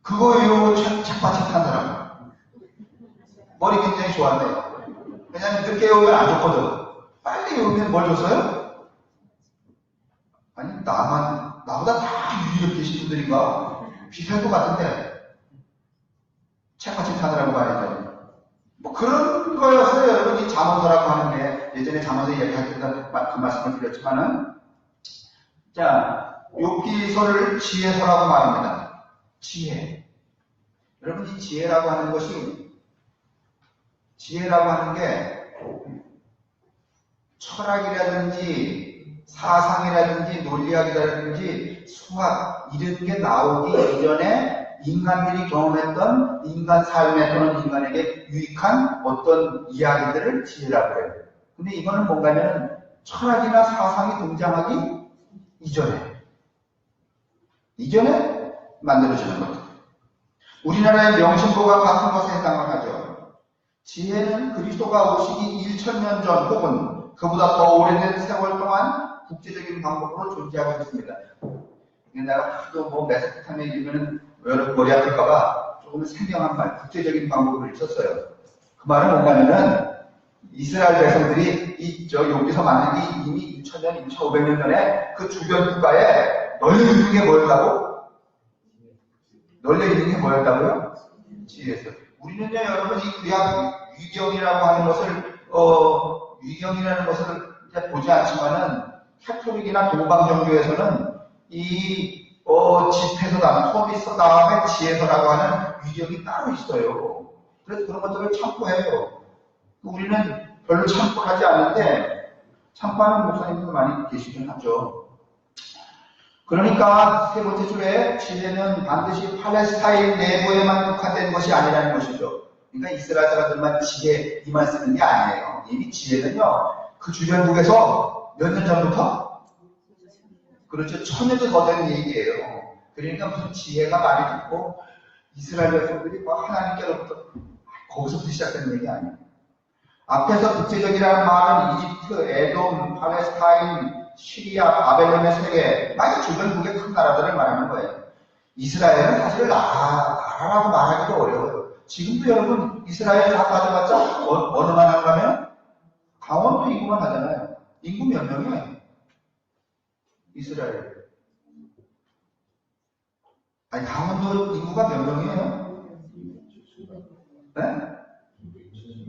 그거 외우고 책받침한 사람. 머리 굉장히 좋았네요. 왜냐면 늦게 외우면 안 좋거든. 빨리 외우면 뭘 줬어요? 아니, 나보다 다 유리력 계신 분들인가? 비슷할 것 같은데. 책받침하느라고 말이죠. 뭐 그런 거였어요. 여러분, 이 잠언서라고 하는 게 예전에 잠언서 이야기할 때 그 말씀을 드렸지만은, 자, 욥기서를 지혜서라고 말합니다. 지혜. 여러분, 이 지혜라고 하는 것이, 지혜라고 하는 게 철학이라든지 사상이라든지 논리학이라든지 수학 이런 게 나오기 이전에 인간들이 경험했던 인간 삶에 또는 인간에게 유익한 어떤 이야기들을 지혜라고 해요. 근데 이거는 뭔가면 철학이나 사상이 등장하기 이전에 만들어지는 것. 우리나라의 명심보가 같은 것에 해당을 하죠. 지혜는 그리스도가 오시기 1000년 전 혹은 그보다 더 오래된 세월 동안 국제적인 방법으로 존재하고 있습니다. 내가 하도 뭐 메소포타미아 읽으면 여러분 머리 아플까봐 조금 생경한 말, 국제적인 방법을 썼어요. 그 말은 뭔가면은 이스라엘 백성들이 여기서 만든 게 이미 2000년, 2500년 전에 그 주변 국가에 널려 있는 게 뭐였다고? 널려 있는 게 뭐였다고요? 지혜였어요. 우리는요, 여러분, 이 구약 위경이라고 하는 것을, 위경이라는 것을 보지 않지만은, 캐톨릭이나 동방정교에서는 집에서 토미서 다음에 지혜서라고 하는 위경이 따로 있어요. 그래서 그런 것들을 참고해요. 우리는 별로 참고하지 않는데, 참고하는 목사님도 많이 계시긴 하죠. 그러니까 세 번째 줄에 지혜는 반드시 팔레스타인 내부에만 국한된 것이 아니라는 것이죠. 그러니까 이스라엘 사람들만 지혜 이만 쓰는 게 아니에요. 이미 지혜는요, 그 주변국에서 몇 년 전부터? 그렇죠. 1000년도 더 된 얘기예요. 그러니까 무슨 지혜가 많이 듣고 이스라엘 백성들이 하나님께로부터 거기서부터 시작되는 얘기 아니에요. 앞에서 국제적이라는 말은 이집트, 에돔, 팔레스타인, 시리아, 바벨론의 세계, 많이 주변국의 큰 나라들을 말하는 거예요. 이스라엘은 사실 나라라고 말하기도 어려워요. 지금도 여러분 이스라엘 다 가져봤자 어느 나라 가면 강원도 인구만 하잖아요. 인구 몇 명이에요? 이스라엘. 아니 강원도 인구가 몇 명이에요? 네?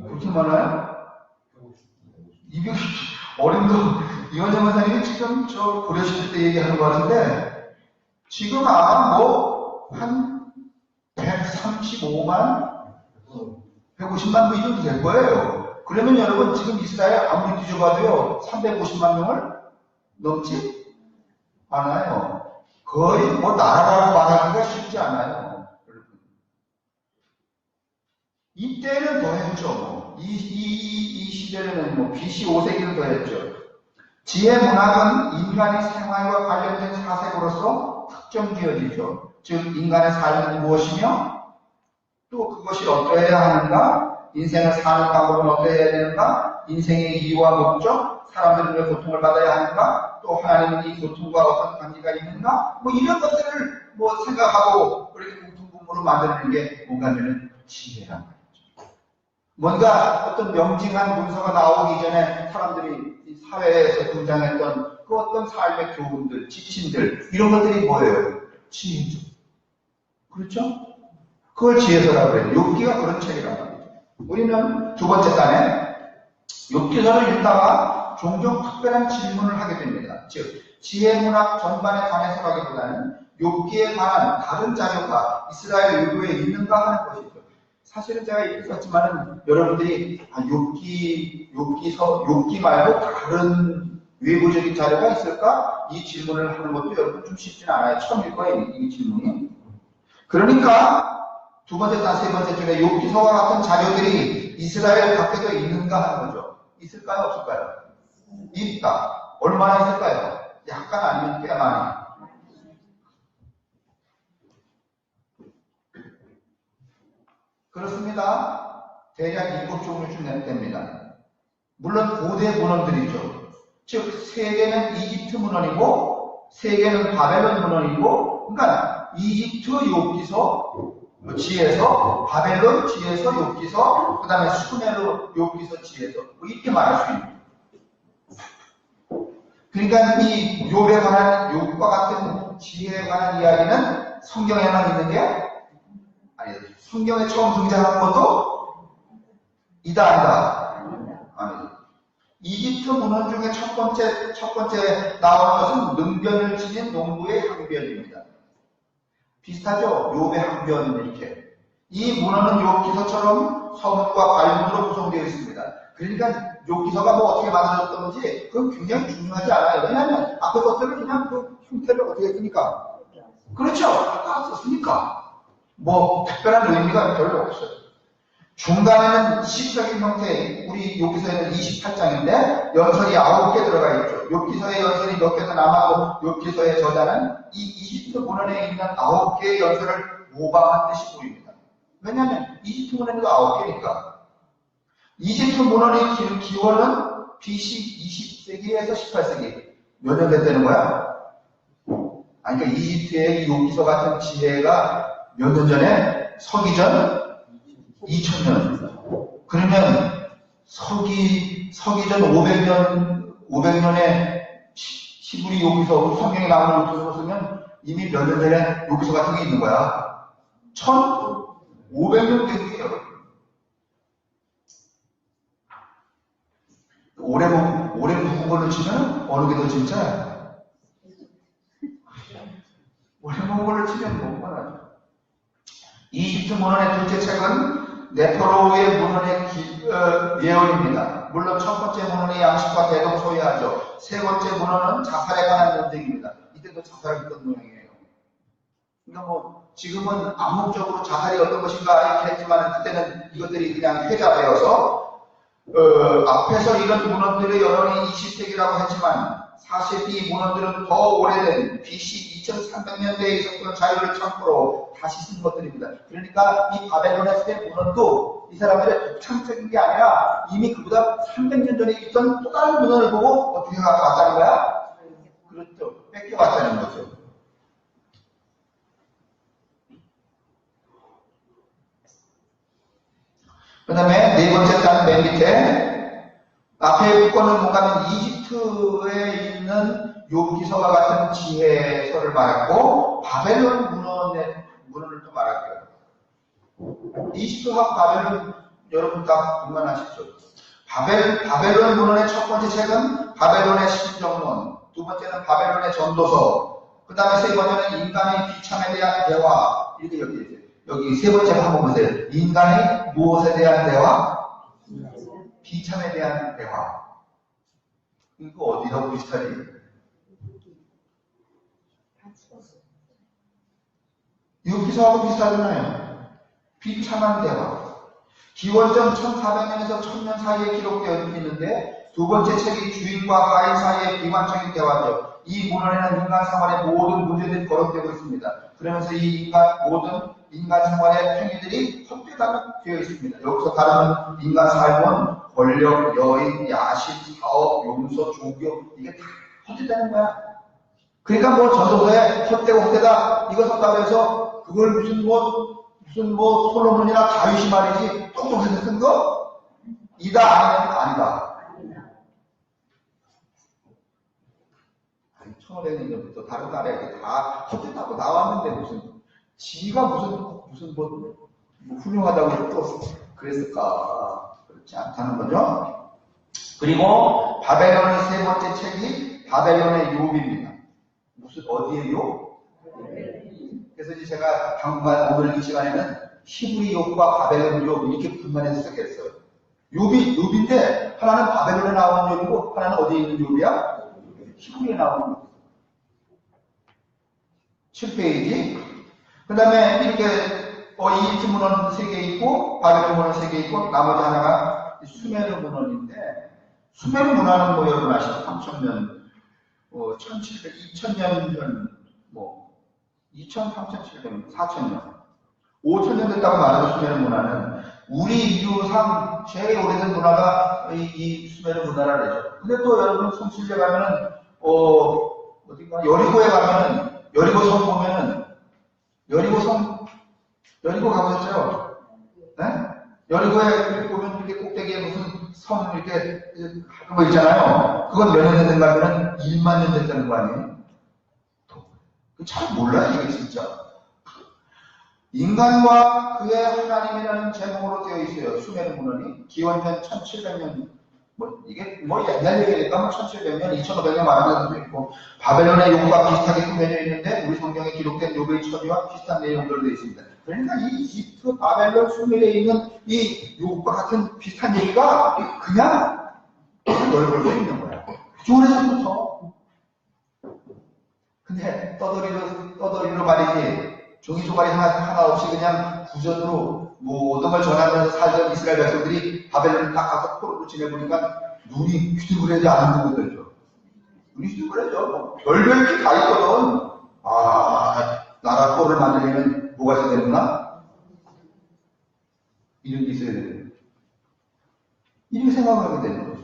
그렇게 많아요? 200, 어린도 이원정 원사님이 지금 저 고려시대 때 얘기하는 것 같은데 지금 아마 한 135만 150만 뭐 이 정도 될 거예요. 그러면 여러분 지금 이스라엘 아무리 뒤져봐도요 350만 명을 넘지 않아요. 거의 뭐 나라라고 말하기가 쉽지 않아요. 이때는 더 했죠. 이 시대는 뭐 BC 5세기는 더 했죠. 지혜 문학은 인간의 생활과 관련된 사색으로서 특정지어지죠. 즉 인간의 삶은 무엇이며 또 그것이 어떠해야 하는가, 인생을 사는 방법은 어떠해야 되는가, 인생의 이유와 목적, 사람들은 왜 고통을 받아야 하는가, 또 하나님은 이 고통과 어떤 관계가 있는가, 뭐 이런 것들을 뭐 생각하고 그렇게 공통분모로 만드는 게 뭔가는 지혜란 말이죠. 뭔가 어떤 명징한 문서가 나오기 전에 사람들이 사회에서 등장했던 그 어떤 삶의 교훈들, 지침들 이런 것들이 뭐예요? 지혜죠. 그렇죠? 그걸 지혜서라고 해요. 욥기가 그런 책이란 말이죠. 우리는 두 번째 단에 욥기서를 읽다가 종종 특별한 질문을 하게 됩니다. 즉 지혜 문학 전반에 관해서라기보다는 욥기에 관한 다른 자료가 이스라엘 외부에 있는가 하는 것이죠. 사실은 제가 이렇게 썼지만은 여러분들이 욥기 말고 다른 외부적인 자료가 있을까? 이 질문을 하는 것도 여러분 좀 쉽지는 않아요. 처음일 거예요, 이 질문이. 그러니까 두 번째나 세 번째 중에 욥기서와 같은 자료들이 이스라엘 밖에도 있는가 하는 거죠. 있을까요? 없을까요? 있다. 얼마나 있을까요? 약간 아니면 꽤 많이. 그렇습니다. 대략 7종류쯤 됩니다. 물론 고대 문헌들이죠. 즉, 3개는 이집트 문헌이고 3개는 바벨론 문헌이고, 그러니까 이집트 욥기서 지에서, 바벨론 지에서 욥기서, 그 다음에 수메르 욥기서 지에서, 이렇게 말할 수 있는. 그러니까 이 욥에 관한, 욥과 같은 지혜에 관한 이야기는 성경에만 있는 게 아니다. 성경에 처음 등장한 것도 이다 아니다. 아니다. 이집트 문헌 중에 첫 번째 나오는 것은 능변을 지닌 농부의 항변입니다. 비슷하죠? 욥의 항변 이렇게. 이 문헌은 욥기서처럼 서문과 발문으로 구성되어 있습니다. 그러니까 욥기서가 뭐 어떻게 만들어졌던지 그건 굉장히 중요하지 않아요. 왜냐하면 앞에 것들을 그냥 그 형태를 어떻게 했으니까. 그렇죠? 아까 썼으니까. 뭐 특별한 의미가 별로 없어요. 중간에는 시적인 형태, 우리 욥기서에는 28장인데 연설이 9개 들어가 있죠. 욥기서의 연설이 몇 개도 남아도 욥기서의 저자는 이 이집트 문헌에 있는 9개의 연설을 모방한 듯이 보입니다. 왜냐하면 이집트 문헌에도 9개니까. 이집트 문헌의 기원은 BC 20세기에서 18세기. 몇 년 됐다는 거야? 아니, 그러니까 이집트의 욥기서 같은 지혜가 몇 년 전에? 서기전 2000년. 그러면 서기전 500년에 시부리 욥기서 성경에 나오는 욥기서 쓰면 이미 몇 년 전에 욥기서 같은 게 있는 거야. 1500년 된 게 여러분. 오래 묵은 걸로 치면 어느 게 더 진짜야? 오래 묵은 걸로 치면 너무 많아요. 이집트 문헌의 둘째 책은 네토로의 문헌의 예언입니다. 물론 첫 번째 문헌이 양식과 대동소이하죠. 세 번째 문헌은 자살에 관한 논쟁입니다. 이때도 자살했던 모양이에요. 그러니까 뭐 지금은 암묵적으로 자살이 어떤 것인가 이렇게 했지만 그때는 이것들이 그냥 회자되어서 앞에서 이런 문헌들의 여론이 20세기라고 했지만 사실 이 문헌들은 더 오래된 BC 2300년대에 있었던 자료를 참고로 다시 쓴 것들입니다. 그러니까 이 바벨론의 새 문헌도 이 사람들의 독창적인 게 아니라 이미 그보다 300년 전에 있던 또 다른 문헌을 보고 어떻게 갖고 왔다는 거야? 그렇죠. 뺏겨왔다는 거죠. 그 다음에 네 번째 장 맨 밑에 앞에 거는 뭔가 하면 이집트에 있는 욥기서와 같은 지혜서를 말했고 바벨론 문헌을 또 말할게요. 이집트하고 바벨론 여러분 다 공감하시죠? 바벨론 문헌의 첫 번째 책은 바벨론의 신정론, 두 번째는 바벨론의 전도서, 그 다음에 세 번째는 인간의 비참에 대한 대화. 이렇게 여기 세 번째 한번 보세요. 인간의 무엇에 대한 대화? 비참에 대한 대화. 이거 어디하고 비슷하지? 욥기서하고 비슷하잖아요. 비참한 대화. 기원전 1400년에서 1000년 사이에 기록되어 있는데 두 번째 책이 주인과 하인 사이의 비관적인 대화죠. 이 문헌에는 인간 생활의 모든 문제들이 거론되고 있습니다. 그러면서 이 모든 인간 생활의 행위들이 헛되다고 되어 있습니다. 여기서 다루는 인간 삶은 권력, 여인, 야식, 사업, 용서, 조교 이게 다 헛되다는 거야. 그러니까 뭐 전도서에 헛되고 헛되다 이거 썼다고 해서 그걸 무슨 솔로몬이나 다윗이 말이지 똑똑해서 쓴 거? 이다 아니다. 1500년부터 다른 나라에 다 헛되다고 나왔는데 지가 무슨 훌륭하다고 또 그랬을까? 그렇지 않다는 거죠. 그리고 바벨론의 세 번째 책이 바벨론의 욥입니다. 어디에 욥? 그래서 이제 제가 당분간 오늘 이 시간에는 히브리 욥과 바벨론 욥 이렇게 분간해서 쓰겠어요. 욥인데 하나는 바벨론에 나온 욥이고 하나는 어디에 있는 욥이야? 히브리에 나온 욥. 7페이지. 그 다음에 이렇게 이집트 문헌 3개 있고 바벨론 문헌 3개 있고 나머지 하나가 수메르 문헌인데 수메르 문헌은 뭐 여러분 아시죠? 3000년 1700, 2000년 전, 2000, 3700, 4000년, 5000년 됐다고 말하는 수메르 문화는 우리 인류상 제일 오래된 문화가 이 수메르 문화라 그러죠. 근데 또 여러분 성실에 가면은, 어딘가, 여리고에 가면은, 여리고성 보면은, 여리고 가보셨죠? 네? 여리고에 보면 이렇게 꼭대기에 무슨 성 이렇게 하는 거 있잖아요. 그건 몇 년 됐는가 하면 1만 년 됐다는 거 아니에요? 잘 몰라요, 이게 진짜. 인간과 그의 하나님이라는 제목으로 되어 있어요. 수메르 문헌이. 기원전 1700년, 이게 옛날 얘기니까 1700년, 2500년 말하는 것도 있고, 바벨론의 욥과 비슷하게 꾸며져 있는데, 우리 성경에 기록된 욥의 처지와 비슷한 내용들로 되어 있습니다. 그러니까 이 이집트, 바벨론, 수메르에 있는 이 욥과 같은 비슷한 얘기가 그냥 널널고 있는 거야. 아주 오래전부터. 근데 떠돌이로 말이지, 종이 조각이 하나 없이 그냥 구전으로 모든 걸 전하면서 살던 이스라엘 백성들이 바벨론을 딱 가서 포로로 지내보니까 눈이 휘둥그레지 않은 거거든요. 눈이 휘둥그레죠. 별별 게 다 있거든. 나라 포로를 만들려면 뭐가 있어야 되는구나? 이런 게 있어야 되는. 이렇게 생각을 하게 되는 거죠.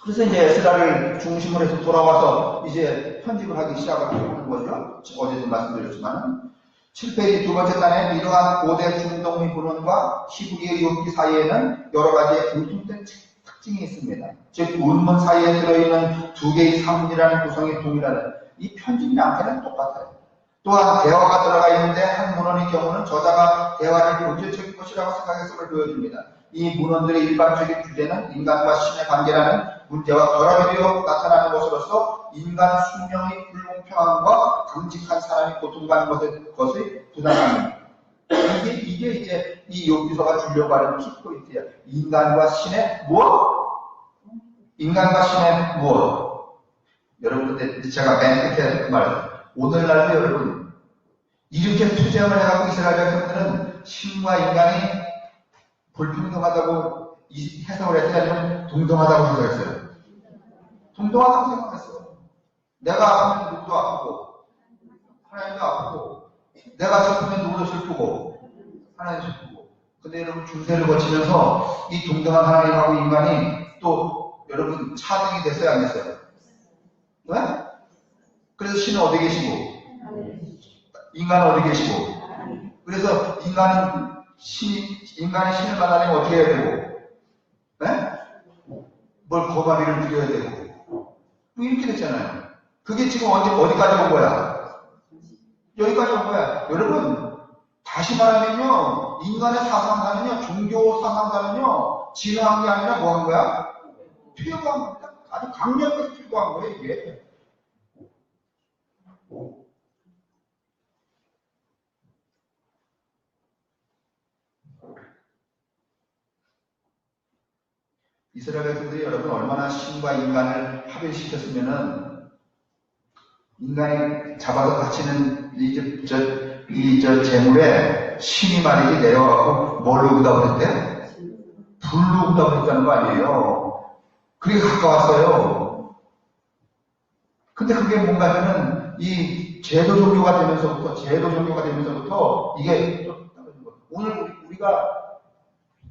그래서 이제 에스라를 중심으로 해서 돌아와서 이제 편집을 하기 시작하는 거죠. 어제도 말씀드렸지만 7페이지 두 번째 단에 이러한 고대 중동의 문헌과 히브리의 욥기 사이에는 여러 가지의 공통된 특징이 있습니다. 즉 문문 사이에 들어있는 두 개의 사문이라는 구성이 동일하는 이 편집 양태는 똑같아요. 또한 대화가 들어가 있는데 한 문헌의 경우는 저자가 대화를 본질적인 것이라고 생각해서 보여줍니다. 이 문헌들의 일반적인 주제는 인간과 신의 관계라는 문제와 결합이 되어 나타나는 것으로서 인간 수명의 불공평함과 강직한 사람이 고통받는 것의 부담입니다. 이게 이제 이 욥기서가 주려고 하는 키포인트야. 인간과 신의 무엇? 인간과 신의 무엇? 여러분, 근데 제가 맨 끝에 그 말을 오늘날도 여러분 이렇게 투쟁을 해갖고 이스라엘 백성들은 신과 인간이 불평등하다고 해석을 했어요? 아니면 동등하다고 생각했어요? 동등하다고 생각했어요. 내가 아프면 누구도 아프고 하나님도 아프고 내가 슬프면 누구도 슬프고 하나님도 슬프고. 근데 여러분 중세를 거치면서 이 동등한 하나님하고 인간이 또 여러분 차등이 됐어요? 안 됐어요? 네? 그래서 신은 어디 계시고 인간은 어디 계시고 그래서 인간이 신을 만나려면 어떻게 해야 되고 네? 뭘 거마비를 드려야 되고 뭐 이렇게 됐잖아요. 그게 지금 어디까지 온 거야? 여기까지 온 거야. 여러분 다시 말하면요 인간의 사상사는요 종교 사상사는요 진화한 게 아니라 뭐 한 거야? 퇴보한 겁니다. 아주 강력하게 퇴보한 거예요 이게. 이스라엘 백성들이 여러분 얼마나 신과 인간을 합일시켰으면은 인간이 잡아서 바치는 이 재물에 신이 말이지 내려가고 뭘로 응답을 했대? 불로 응답을 했다는 거 아니에요. 그게 가까웠어요. 근데 그게 뭔가 하면은 이 제도 종교가 되면서부터 이게 좀 떨어진 거예요. 오늘 우리가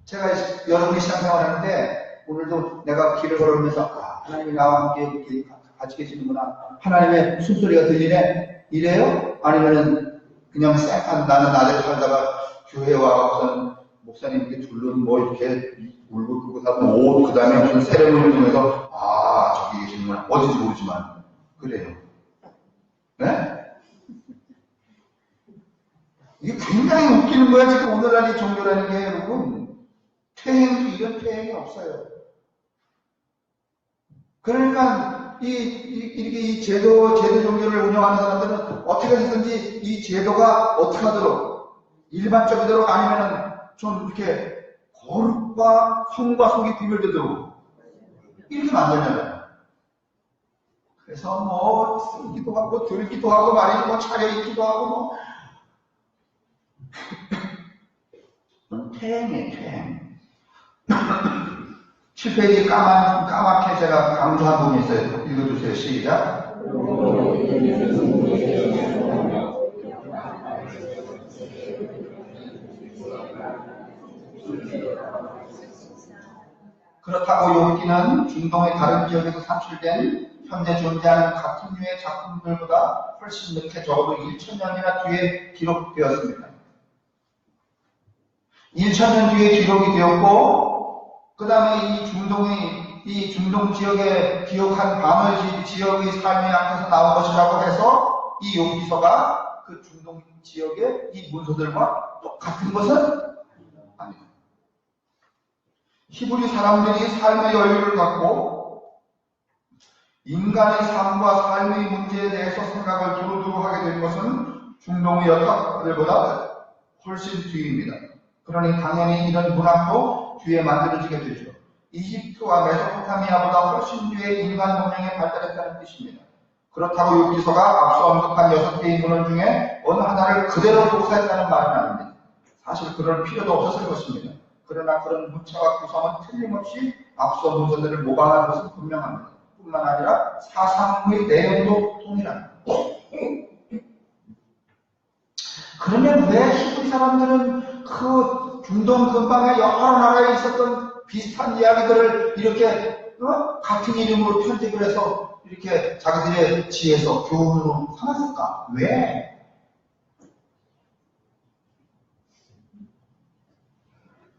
제가 여러분이 신앙생활 하는데 오늘도 내가 길을 걸으면서 하나님이 나와 함께 이렇게 같이 계시는구나. 하나님의 숨소리가 들리네. 이래요? 아니면은 그냥 쌩한 나는 낮에 살다가 교회 와서 목사님 이렇게 둘러는 뭐 이렇게 울고 끄고 나면 옷 그 다음에 무슨 세레모니를 통해서 저기 계시는구나. 어딘지 모르지만 그래요. 네? 이게 굉장히 웃기는 거야. 지금 오늘날 이 종교라는 게 여러분 퇴행도 이런 퇴행이 없어요. 그러니까 이렇게 이 제도 종교를 운영하는 사람들은 어떻게 해서든지 이 제도가 어떻게 하도록 일반적인 대로 아니면은 좀 이렇게 거룩과 성과 속이 구별되도록 이렇게 만들잖아요. 그래서 뭐 쓰기도 하고 들기도 하고 말이지 뭐 차려입기도 하고 뭐 퇴행이에요, 퇴행. 7페이지 까맣게 제가 강조한 부분이 있어요. 읽어주세요. 시작. 그렇다고 욥기는 중동의 다른 지역에서 산출된 현재 존재하는 같은 류의 작품들보다 훨씬 늦게 적어도 1000년이나 뒤에 기록되었습니다. 1000년 뒤에 기록이 되었고, 그 다음에 이 중동 지역에 기록한 방어 지역의 삶의 앞에서 나온 것이라고 해서 이 욥기서가 그 중동 지역의 이 문서들과 똑같은 것은 아닙니다. 히브리 사람들이 삶의 여유를 갖고 인간의 삶과 삶의 문제에 대해서 생각을 두루두루 하게 된 것은 중동의 여타들보다 훨씬 뒤입니다. 그러니 당연히 이런 문학도 뒤에 만들어지게 되죠. 이집트와 메소포타미아보다 훨씬 뒤에 인간 문명이 발달했다는 뜻입니다. 그렇다고 욥기서가 앞서 언급한 6개의 문헌 중에 어느 하나를 그대로 독사했다는 말은 아닙니다. 사실 그럴 필요도 없었을 것입니다. 그러나 그런 문체와 구성은 틀림없이 앞서 문서들을 모방한 것은 분명합니다. 뿐만 아니라 사상의 내용도 동일합니다. 그러면 왜 히브리 사람들은 그 중동 근방의 여러 나라에 있었던 비슷한 이야기들을 이렇게 같은 이름으로 편집을 해서 이렇게 자기들의 지혜에서 교훈으로 삼았을까? 왜?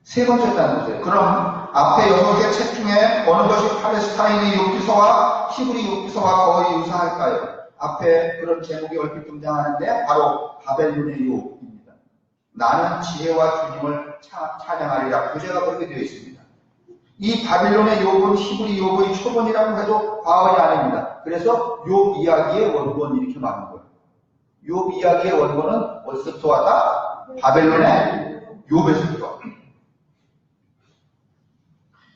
세 번째 단어죠. 그럼 앞에 6개 책 중에 어느 것이 팔레스타인의 욥기서와 히브리 욥기서와 거의 유사할까요? 앞에 그런 제목이 얼핏 등장하는데 바로 바벨론의 욥입니다. 나는 지혜와 주님을 찬양하리라. 구제가 그렇게 되어 있습니다. 이 바벨론의 욥은 히브리 욥의 초본이라고 해도 과언이 아닙니다. 그래서 욥 이야기의 원본 이렇게 말하는 거예요. 욥 이야기의 원본은 어디서부터 왔다? 바벨론의 욥에서부터 왔다.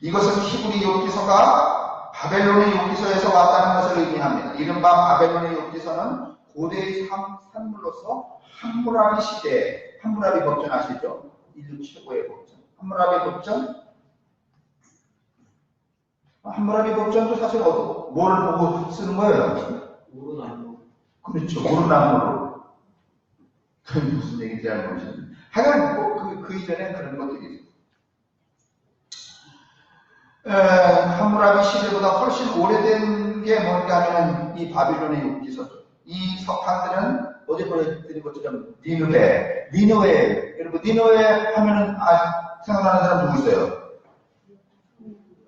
이것은 히브리 욥기서가 바벨론의 욥기서에서 왔다는 것을 의미합니다. 이른바 바벨론의 욥기서는 고대의 산물로서 함무라비 시대에, 함무라비 법전 아시죠? 인류 최고의 법전. 함무라비 법전? 함무라비 법전도 사실 뭘 보고 쓰는 거예요? 오르나무. 그렇죠. 오르나무로. 그게 무슨 얘기인지 잘 모르시는데. 하여간 그 이전에 그런 것들이 있어요. 함무라비 시대보다 훨씬 오래된 게 뭔가 하면 이 바빌론의 욥기서죠. 이 서판들은 어제 보여드린 것처럼 니느웨. 여러분 니느웨 하면은 생각나는 사람 누구 있어요?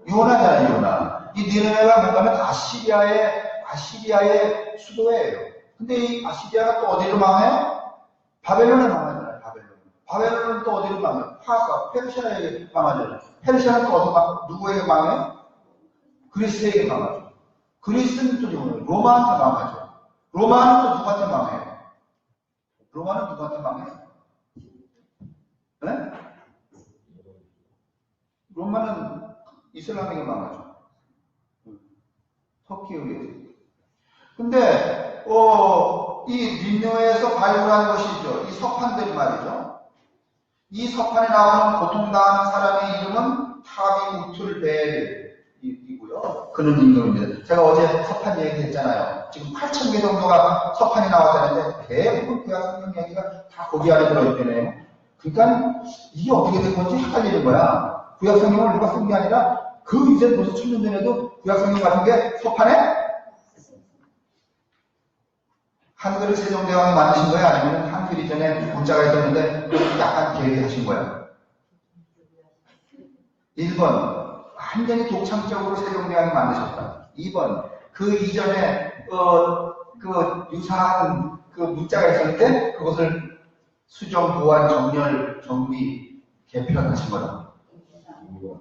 요나잖아요, 요나. 이 니느웨가 뭔가 하면 아시리아의 수도예요. 근데 이 아시리아가 또 어디로 망해요? 바벨론에 망하잖아요, 바벨론은 또 어디로 망해요? 페르시아에 망하잖아요. 페르시아는 또 어디 누구에게 망해요? 그리스에게 망하죠. 그리스는 또 누구예요? 로마한테 망하죠. 로마는 또 누구한테 망해요? 로마는 누구한테 망해요? 네? 로마는 이슬람에게 망하죠. 터키에 의해서. 근데 이 니느웨에서 발굴한 것이죠. 이 서판들 말이죠. 이 서판에 나오는 고통당하는 사람의 이름은 타비 우툴벨이고요. 그는 임금입니다. 제가 어제 서판 얘기했잖아요. 지금 8,000개 정도가 서판이 나왔다는데 대부분 구약 성경 이야기가 다 거기 안에 들어있대네요. 그러니까 이게 어떻게 된 건지 헷갈리는 거야. 구약 성경을 누가 쓴 게 아니라 그 이전 벌써 1000년 전에도 구약 성경 같은 게 서판에 한글을 세종대왕이 만드신 거야? 아니면 한글 이전에 문자가 있었는데 약간 계획하신 거야? 1번, 완전히 독창적으로 세종대왕이 만드셨다. 2번, 그 이전에 그 유사한 그 문자가 있었는데 그것을 수정, 보완, 정렬, 정비, 개편하신 거다. 2번.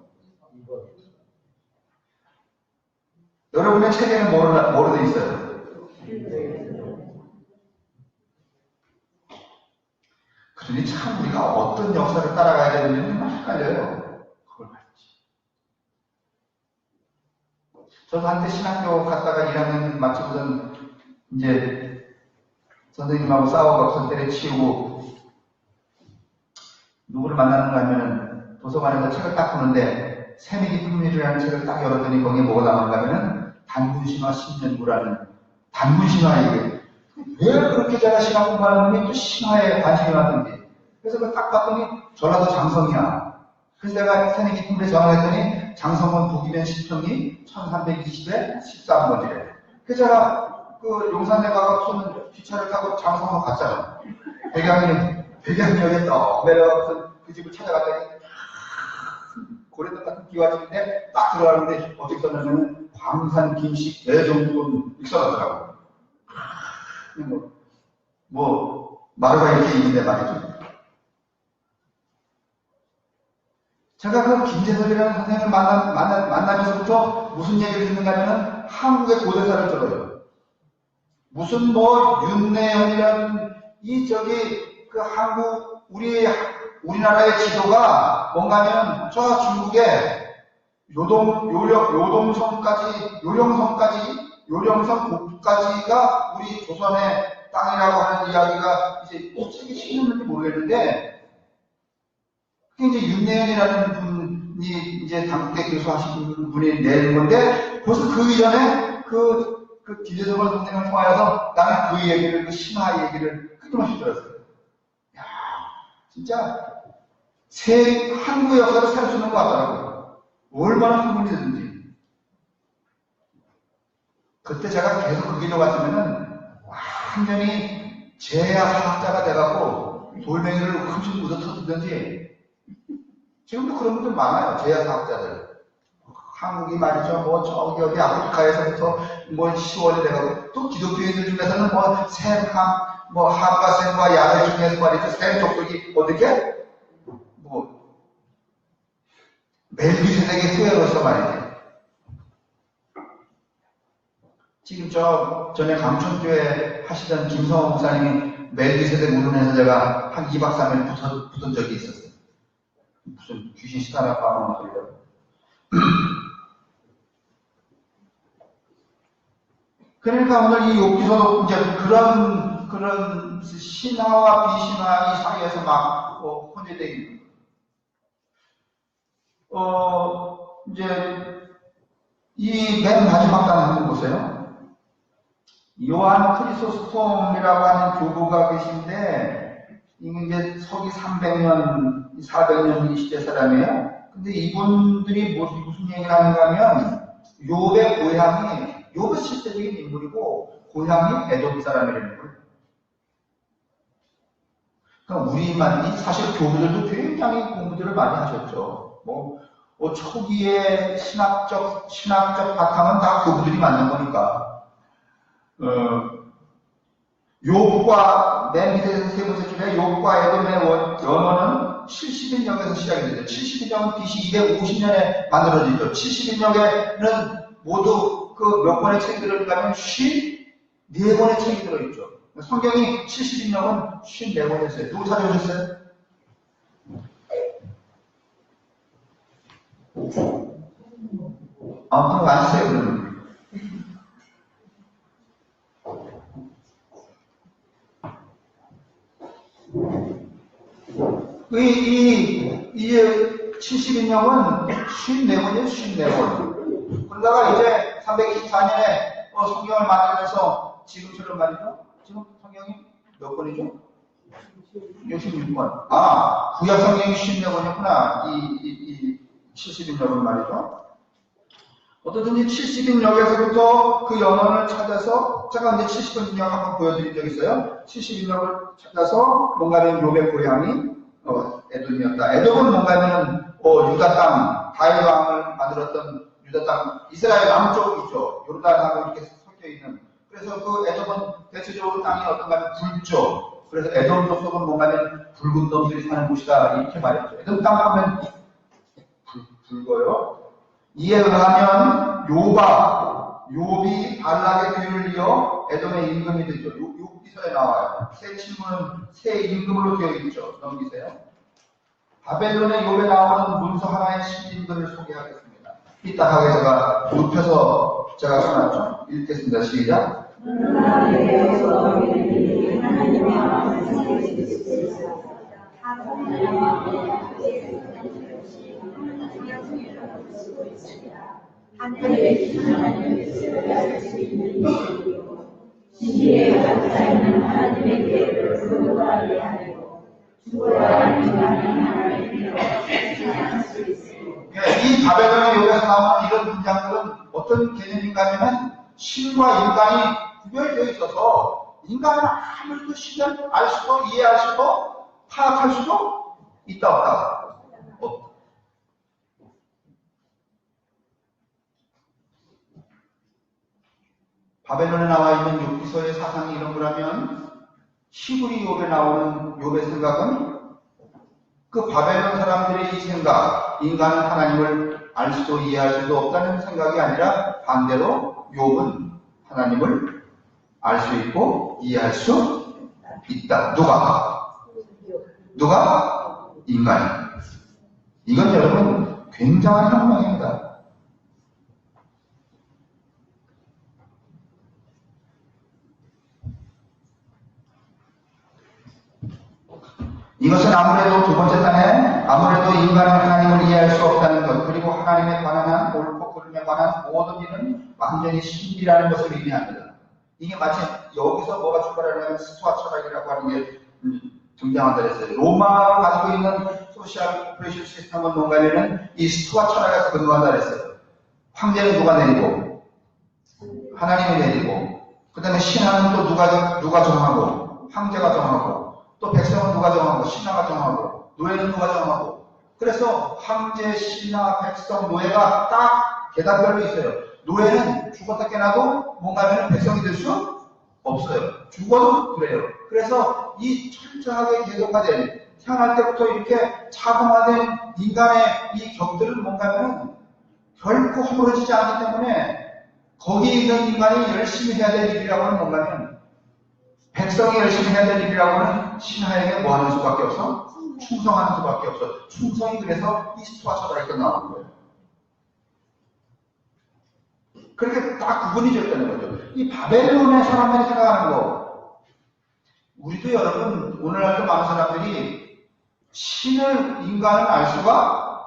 여러분의 책에는 뭐로 돼 있어요? 그러니 참 우리가 어떤 역사를 따라가야 되는지 헷갈려요. 그걸 말이지. 저도 한때 신학교 갔다가 1학년 마치고선 이제 선생님하고 싸워갖고 때려치우고 누구를 만나는가 하면은 도서관에서 책을 딱 보는데 새내기 풍류라는 책을 딱 열었더니 거기에 뭐가 나오는가 하면은 단군신화 10년구라는 단군신화 이게 왜 그렇게 제가 신화 공부하는 놈이 또 신화에 관심이 많던지 그래서 그걸 딱 봤더니 전라도 장성이야. 그래서 내가 새내기 풍류에 전화했더니 장성원 북이면 10평이 1320에 13번지래. 그래서 제가 그 용산에 가서 기차를 타고 장성원 갔잖아. 백양역에 딱 내려가서 그 집을 찾아갔더니 고래떡 같은 기와집인데 딱 들어가는데 어떻게 썼냐면 광산 김식 대정돈 이렇게 써놨더라고. 마루가 이렇게 있는데 말이죠. 제가 그 김재설이라는 선생님을 만나면서부터 무슨 얘기를 듣는가 하면 한국의 고대사를 들어요. 무슨 윤내현이라는 그 한국 우리나라의 지도가 뭔가 하면 저 중국의 요령성 북까지가 우리 조선의 땅이라고 하는 이야기가 이제 책이 실렸는지 모르겠는데 그게 이제 윤내현이라는 분이 이제 당국대 교수하신 분이 내는 건데 벌써 그 이전에 그 김재석을 선생님을 통하여서 나는 그 얘기를 그 신화 얘기를 끊임없이 들었어요. 야 진짜 한국의 역사를 살 수 있는 것 같더라고요. 얼마나 흥분이 됐는지. 그때 제가 계속 그 길로 갔으면은 완전히 제야사학자가 돼갖고 돌멩이를 흠씬 묻어 터뜨든지 지금도 그런 분들 많아요. 제야사학자들. 한국이 말이죠. 저기 어디 아프리카에서부터 10원이 돼가고 또 기독교인들 중에서는 함과 셈과 야외 중에서 말이죠. 셈 족속이 어떻게? 멜기세덱의 후예로서 말이지. 지금 전에 강촌교회 하시던 김성호 목사님이 멜기세덱 운운해서 제가 한 2박 3일 붙은 적이 있었어요. 무슨 귀신 시타라고 하는 소리라고. 그러니까 오늘 이 욥기서 이제 그런 신화와 비신화 이 사이에서 막 혼재되어 있는 이제 이 맨 마지막 단 한번 보세요. 요한 크리소스톰이라고 하는 교부가 계신데 이게 이제 서기 300년, 400년 이 시대 사람이에요. 근데 이분들이 무슨 얘기를 하는가 하면 욥의 고향이 욥은 실제적인 인물이고 고향이 에돔 사람이라는 거예요. 그러니까 우리만이 사실 교부들도 굉장히 공부들을 많이 하셨죠. 초기에 신학적 바탕은 다 교부들이 만든 거니까. 욥과 맨 밑에 세 번째 줄에 욥과 에돔의 연원은 70인역에서 시작이 되죠. 70인역은 BC 250년에 만들어지죠. 70인역에는 모두 그 몇 권의 책이 들어있다면 54권의 책이 들어있죠. 성경이 70인역은 54권이었어요. 누구 찾아오셨어요? 그럼 앉으세요, 그러면. 이 70인역은 54권이에요, 54권. 그러다가 이제 324년에 성경을 만들면서 지금처럼 말이죠. 지금 성경이 몇 권이죠? 66권. 구약 성경이 54권이었구나. 이 70인역은 말이죠. 어떻든지 70인역에서부터 그 연원을 찾아서, 제가 이제 70인역 한번 보여드린 적 있어요. 70인역을 찾아서 뭔가는 욥의 고향이 에돔이었다. 에돔은 뭔가는 유다 땅, 다윗 왕을 만들었던 유다 땅, 이스라엘 남쪽 있죠. 요르단하고 이렇게 섞여 있는. 그래서 그 에돔은 대체적으로 땅이 어떤가 하면 붉죠. 그래서 에돔 족속은 뭔가는 붉은 놈들이 사는 곳이다. 이렇게 말했죠. 에돔 땅 하면 붉어요. 이에 의하면 욥이 발락의 뒤를 이어 에돔의 임금이 되죠. 욥기서에 나와요. 새 친구는 새 임금으로 되어 있죠. 넘기세요. 바벨론의 욥에 나오는 문서 하나의 신임들을 소개하겠습니다. 이따하게 제가 눕혀서 제가 써놨죠. 읽겠습니다. 시작. 시기에 갖다 있는 하나님의 계획을 의도하게 하고 죽어야 하는 인간이 하나님의 계획을 실현할 수 있습니다. 이 바벨론의 욥에서 나오는 이런 문장들은 어떤 개념인가 하면 신과 인간이 구별되어 있어서 인간은 아무래도 신을 알 수도 이해할 수도 파악할 수도 있다 없다. 바벨론에 나와 있는 욥기서의 사상이 이런 거라면 히브리 욥에 나오는 욥의 생각은 그 바벨론 사람들의 이 생각, 인간은 하나님을 알 수도 이해할 수도 없다는 생각이 아니라 반대로 욥은 하나님을 알 수 있고 이해할 수 있다. 누가? 인간이. 이건 여러분 굉장한 혁명입니다. 이것은 아무래도 두 번째 단에 아무래도 인간은 하나님을 이해할 수 없다는 것, 그리고 하나님에 관한 옳고 그름에 관한 모든 일은 완전히 신비라는 것을 의미합니다. 이게 마치 여기서 뭐가 출발하냐면 스토아 철학이라고 하는 게 등장한다 그랬어요. 로마가 가지고 있는 소셜 오퍼레이션 시스템은 뭔가냐면 이 스토아 철학에서 근거한다 그랬어요. 황제는 누가 내리고 하나님이 내리고 그 다음에 신하는 또 누가 정하고 황제가 정하고 또 백성은 누가 정하고 신하가 정하고 노예는 누가 정하고 그래서 황제, 신하, 백성, 노예가 딱 계단별로 있어요. 노예는 죽었다 깨나도 뭔가 하면 백성이 될 수 없어요. 죽어도 그래요. 그래서 이 철저하게 계속화된 태어날 때부터 이렇게 차분화된 인간의 이 격들은 뭔가 하면 결코 허물어지지 않기 때문에 거기에 있는 인간이 열심히 해야 될 일이라고 하는 뭔가 하면 백성이 열심히 해야 될 일이라고는 신하에게 뭐 하는 수밖에 없어? 충성하는 수밖에 없어. 충성이 그래서 이 스토아 철학에서 나오는 거예요. 그렇게 딱 구분이 되었다는 거죠. 이 바벨론의 사람들이 생각하는 거, 우리도 여러분 오늘날도 많은 사람들이 신을 인간은 알 수가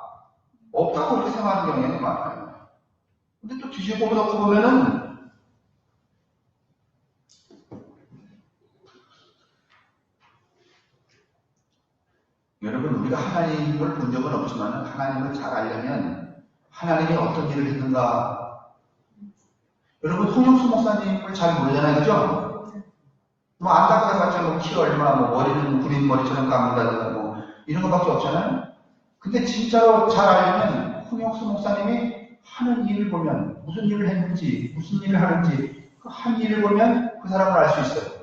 없다고 그렇게 생각하는 경향이 많아요. 근데 또 뒤집어 놓고 보면은 여러분 우리가 하나님을 본 적은 없지만 하나님을 잘 알려면 하나님이 어떤 일을 했는가. 여러분 홍영수 목사님을 잘 모르잖아요, 그죠? 뭐 안다고 해봤자 뭐 키 얼마, 뭐 머리는 구린 머리처럼 감는다든가 뭐 이런 것밖에 없잖아요. 근데 진짜로 잘 알려면 홍영수 목사님이 하는 일을 보면 무슨 일을 했는지, 무슨 일을 하는지 그 한 일을 보면 그 사람을 알 수 있어요.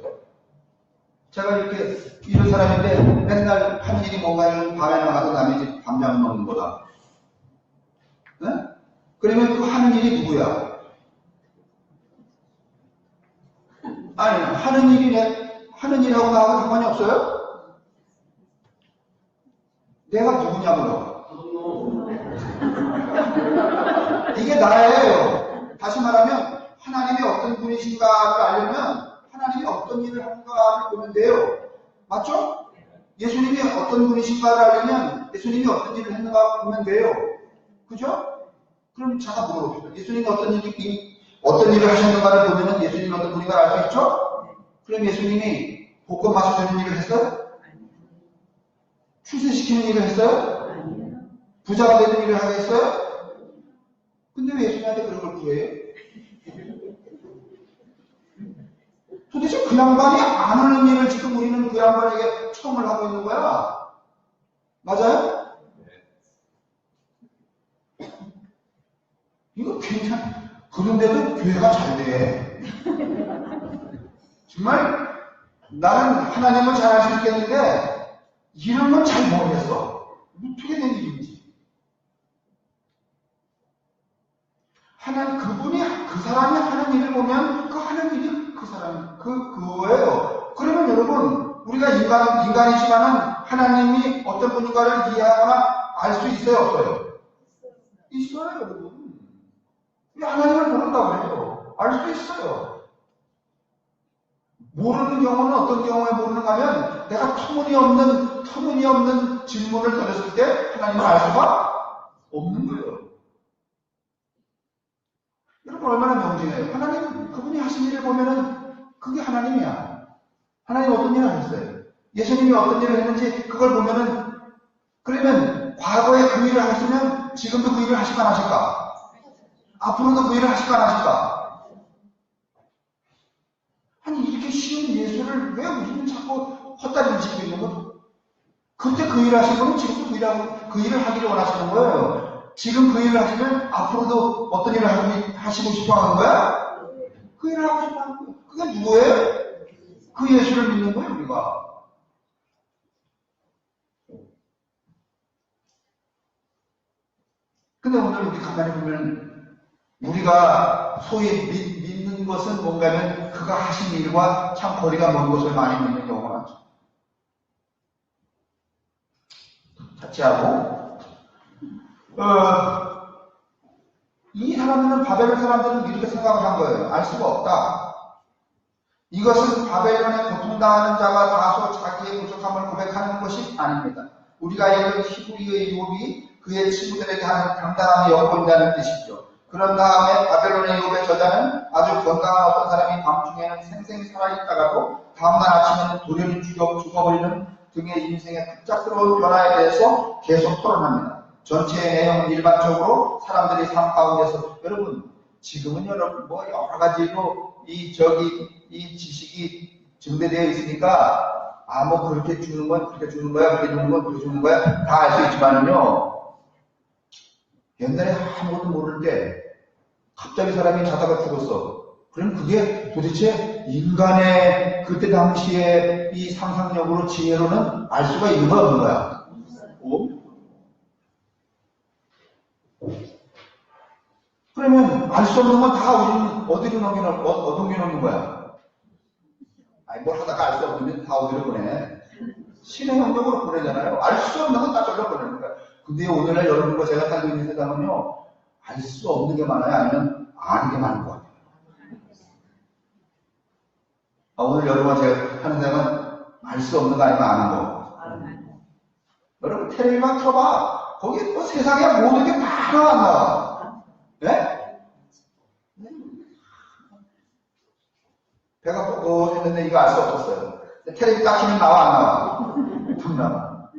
제가 이렇게 이런 사람인데 맨날 한 일이 뭔가를 밤에 나가서 남의 집 밤장 먹는 거다. 네? 그러면 그 하는 일이 누구야? 아니, 하는 일하고 나하고 상관이 없어요? 내가 누구냐고요? 이게 나예요. 다시 말하면 하나님이 어떤 분이신가를 알려면 하나님이 어떤 일을 하는가를 보면 돼요. 맞죠? 예수님이 어떤 분이신가를 알려면 예수님이 어떤 일을 했는가 보면 돼요. 그죠? 그럼 제가 물어봅시다. 예수님이 어떤 일을 하셨는가를 보면 예수님이 어떤 분인가를 알 수 있죠? 그럼 예수님이 볶음 마셔주는 일을 했어요? 출세시키는 일을 했어요? 부자가 되는 일을 하겠어요? 근데 왜 예수님한테 그런 걸 구해요? 도대체 그 양반이 안 하는 일을 지금 우리는 그 양반에게 청을 하고 있는 거야. 맞아요? 이거 괜찮아. 그런데도 교회가 잘 돼. 정말 나는 하나님을 잘 알 수 있겠는데 이런 건 잘 모르겠어. 어떻게 된 일인지. 그분이 그 사람이 하시는 그거예요. 그러면 여러분, 우리가 인간이지만은 하나님이 어떤 분인가를 이해하거나 알 수 있어요, 없어요? 있어요, 여러분. 하나님을 모른다고 해요. 알 수 있어요. 모르는 경우는 어떤 경우에 모르는가 하면 내가 터무니없는 질문을 던졌을 때 하나님을 알 수가 없는 거예요. 여러분 얼마나 명징해요. 하나님 그분이 하신 일을 보면은 그게 하나님이야. 하나님 어떤 일을 하셨어요? 예수님이 어떤 일을 했는지 그걸 보면은 그러면 과거에 그 일을 하셨으면 지금도 그 일을 하실까 안 하실까? 앞으로도 그 일을 하실까 안 하실까? 아니 이렇게 쉬운 예수를 왜 우리는 자꾸 헛다리를 짚고 있는 거죠? 그때 그 일을 하신 분은 지금도 그 일을 하기를 원하시는 거예요. 지금 그 일을 하시면 앞으로도 어떤 일을 하시고 싶어 하는 거야? 그 일을 하고 싶어 하는 거예요. 그게 누구예요? 그 예수를 믿는 거예요, 우리가. 근데 오늘 우리 가만히 보면 우리가 소위 믿는 것은 뭔가면 그가 하신 일과 참 거리가 먼 것을 많이 믿는 경우가 많죠. 자취하고 이 사람들은 바벨론 사람들은 이렇게 생각을 한 거예요. 알 수가 없다. 이것은 바벨론에 고통당하는 자가 다소 자기의 부족함을 고백하는 것이 아닙니다. 우리가 읽은 히브리의 욥이 그의 친구들에게 하는 당당함이 엿보인다는 뜻이죠. 그런 다음에 바벨론의 욥의 저자는 아주 건강한 어떤 사람이 밤중에는 생생히 살아있다가도 다음날 아침에는 돌연히 죽어버리는 등의 인생의 급작스러운 변화에 대해서 계속 토론합니다. 전체의 내용은 일반적으로 사람들이 삶 가운데서 여러분 지금은 여러분 뭐 여러 가지로 이 지식이 증대되어 있으니까 뭐 그렇게 죽는 건 그렇게 죽는 거야 그렇게 죽는 건 그렇게 죽는 거야 다 알 수 있지만은요 옛날에 아무것도 모를 때 갑자기 사람이 자다가 죽었어. 그럼 그게 도대체 인간의 그때 당시에 이 상상력으로 지혜로는 알 수가 있는 거야 없는 거야? 그러면 알 수 없는 건 다 우리는 어디로 넘겨놓는 거야? 아니 뭘 하다가 알 수 없으면 다 어디로 보내? 신의 영역으로 보내잖아요. 알 수 없는 건 다 절로 보내는 거야. 근데 오늘날 여러분과 제가 살고 있는 세상은요 알 수 없는 게 많아요? 아니면 아는 게 많은 것 같아요? 오늘 여러분과 제가 하는 생각은 알 수 없는 거 아니면 아는 거. 여러분 텔레비만 켜봐. 거기에 뭐 세상에 모든 게 다 나와. 네? 배가 뻑뻑했는데 이거 알 수 없었어요. 텔레비 딱 키면 나와 안 나와? 툭 나와.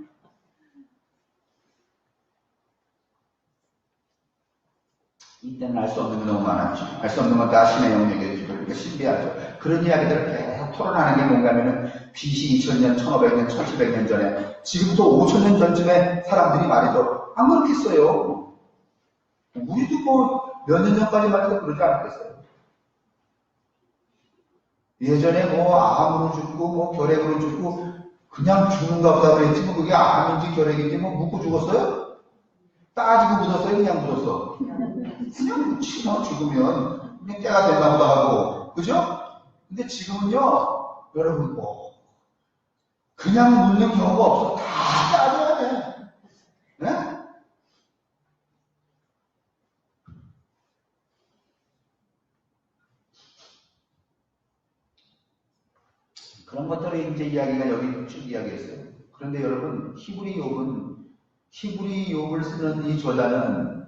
이때는 알 수 없는 게 너무 많았죠. 알 수 없는 건 다 신의 영역이죠. 그러니까 신비하죠. 그런 이야기들을 계속 토론하는 게 뭔가 하면은 BC 2000년, 1500년, 1700년 전에 지금부터 5000년 전쯤에 사람들이 말이죠. 안 그렇겠어요. 우리도 뭐 몇 년 전까지만 해도 그러지 않겠어요. 예전에 뭐 암으로 죽고 뭐 결핵으로 죽고 그냥 죽는가 보다 그랬지 뭐 그게 암인지 결핵인지 뭐 묻고 죽었어요? 따지고 묻었어요? 그냥 묻었어? 그냥 치면 죽으면 그냥 때가 됐나 보다 하고 그죠? 근데 지금은요 여러분 뭐 그냥 묻는 경우가 없어. 다 따져야 돼. 네? 그런 것들이 이제 이야기가 여기 쭉 이야기했어요. 그런데 여러분 히브리 욥을 쓰는 이 저자는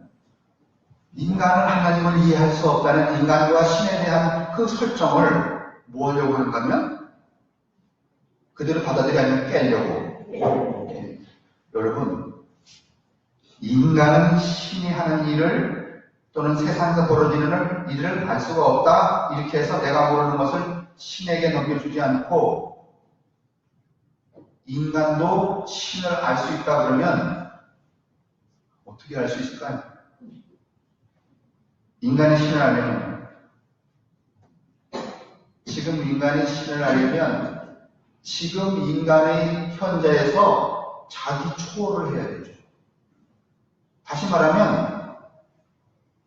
인간은 하나님을 이해할 수 없다는 인간과 신에 대한 그 설정을 뭐 하려고 하는가 하면 그대로 받아들여야 하면 깨려고. 여러분 인간은 신이 하는 일을 또는 세상에서 벌어지는 일을 알 수가 없다 이렇게 해서 내가 모르는 것을 신에게 넘겨주지 않고 인간도 신을 알 수 있다 그러면 어떻게 알 수 있을까요? 인간이 신을 알려면 지금 인간이 신을 알려면 지금 인간의 현재에서 자기 초월을 해야 되죠. 다시 말하면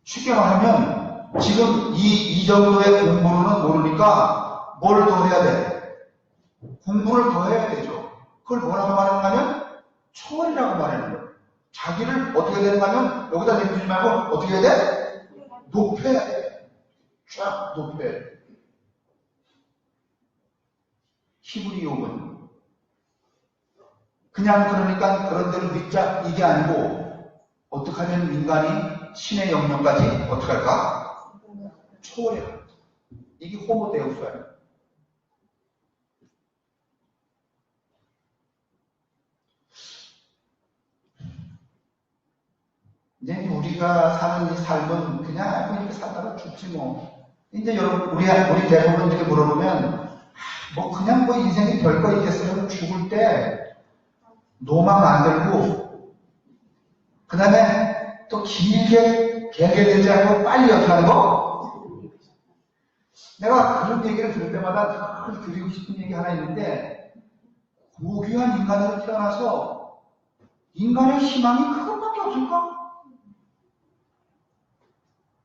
쉽게 말하면 지금 이 정도의 공부로는 모르니까 뭘 더 해야 돼? 공부를 더 해야 되죠. 그걸 뭐라고 말하냐면 초월이라고 말하는 거예요. 자기를 어떻게 되는가면 여기다 내두지 말고 어떻게 해야 돼? 높여야 돼. 쫙 높여야 돼. 히브리용은 그냥 그러니까 그런 대로 믿자 이게 아니고 어떻게 하면 인간이 신의 영역까지 어떻게 할까? 초월해야 합니다. 이게 호모데우스예요. 이제 우리가 사는 이 삶은 그냥 이렇게 살다가 죽지 뭐. 이제 여러분 우리 대부분 이렇게 물어보면 뭐 그냥 뭐 인생이 별거 있겠어요. 죽을 때 노만 만들고 그 다음에 또 길게 개개되지 않고 빨리 어떻게 하는 거? 내가 그런 얘기를 들을 때마다 늘 드리고 싶은 얘기 하나 있는데 고귀한 인간으로 태어나서 인간의 희망이 그것밖에 없을까?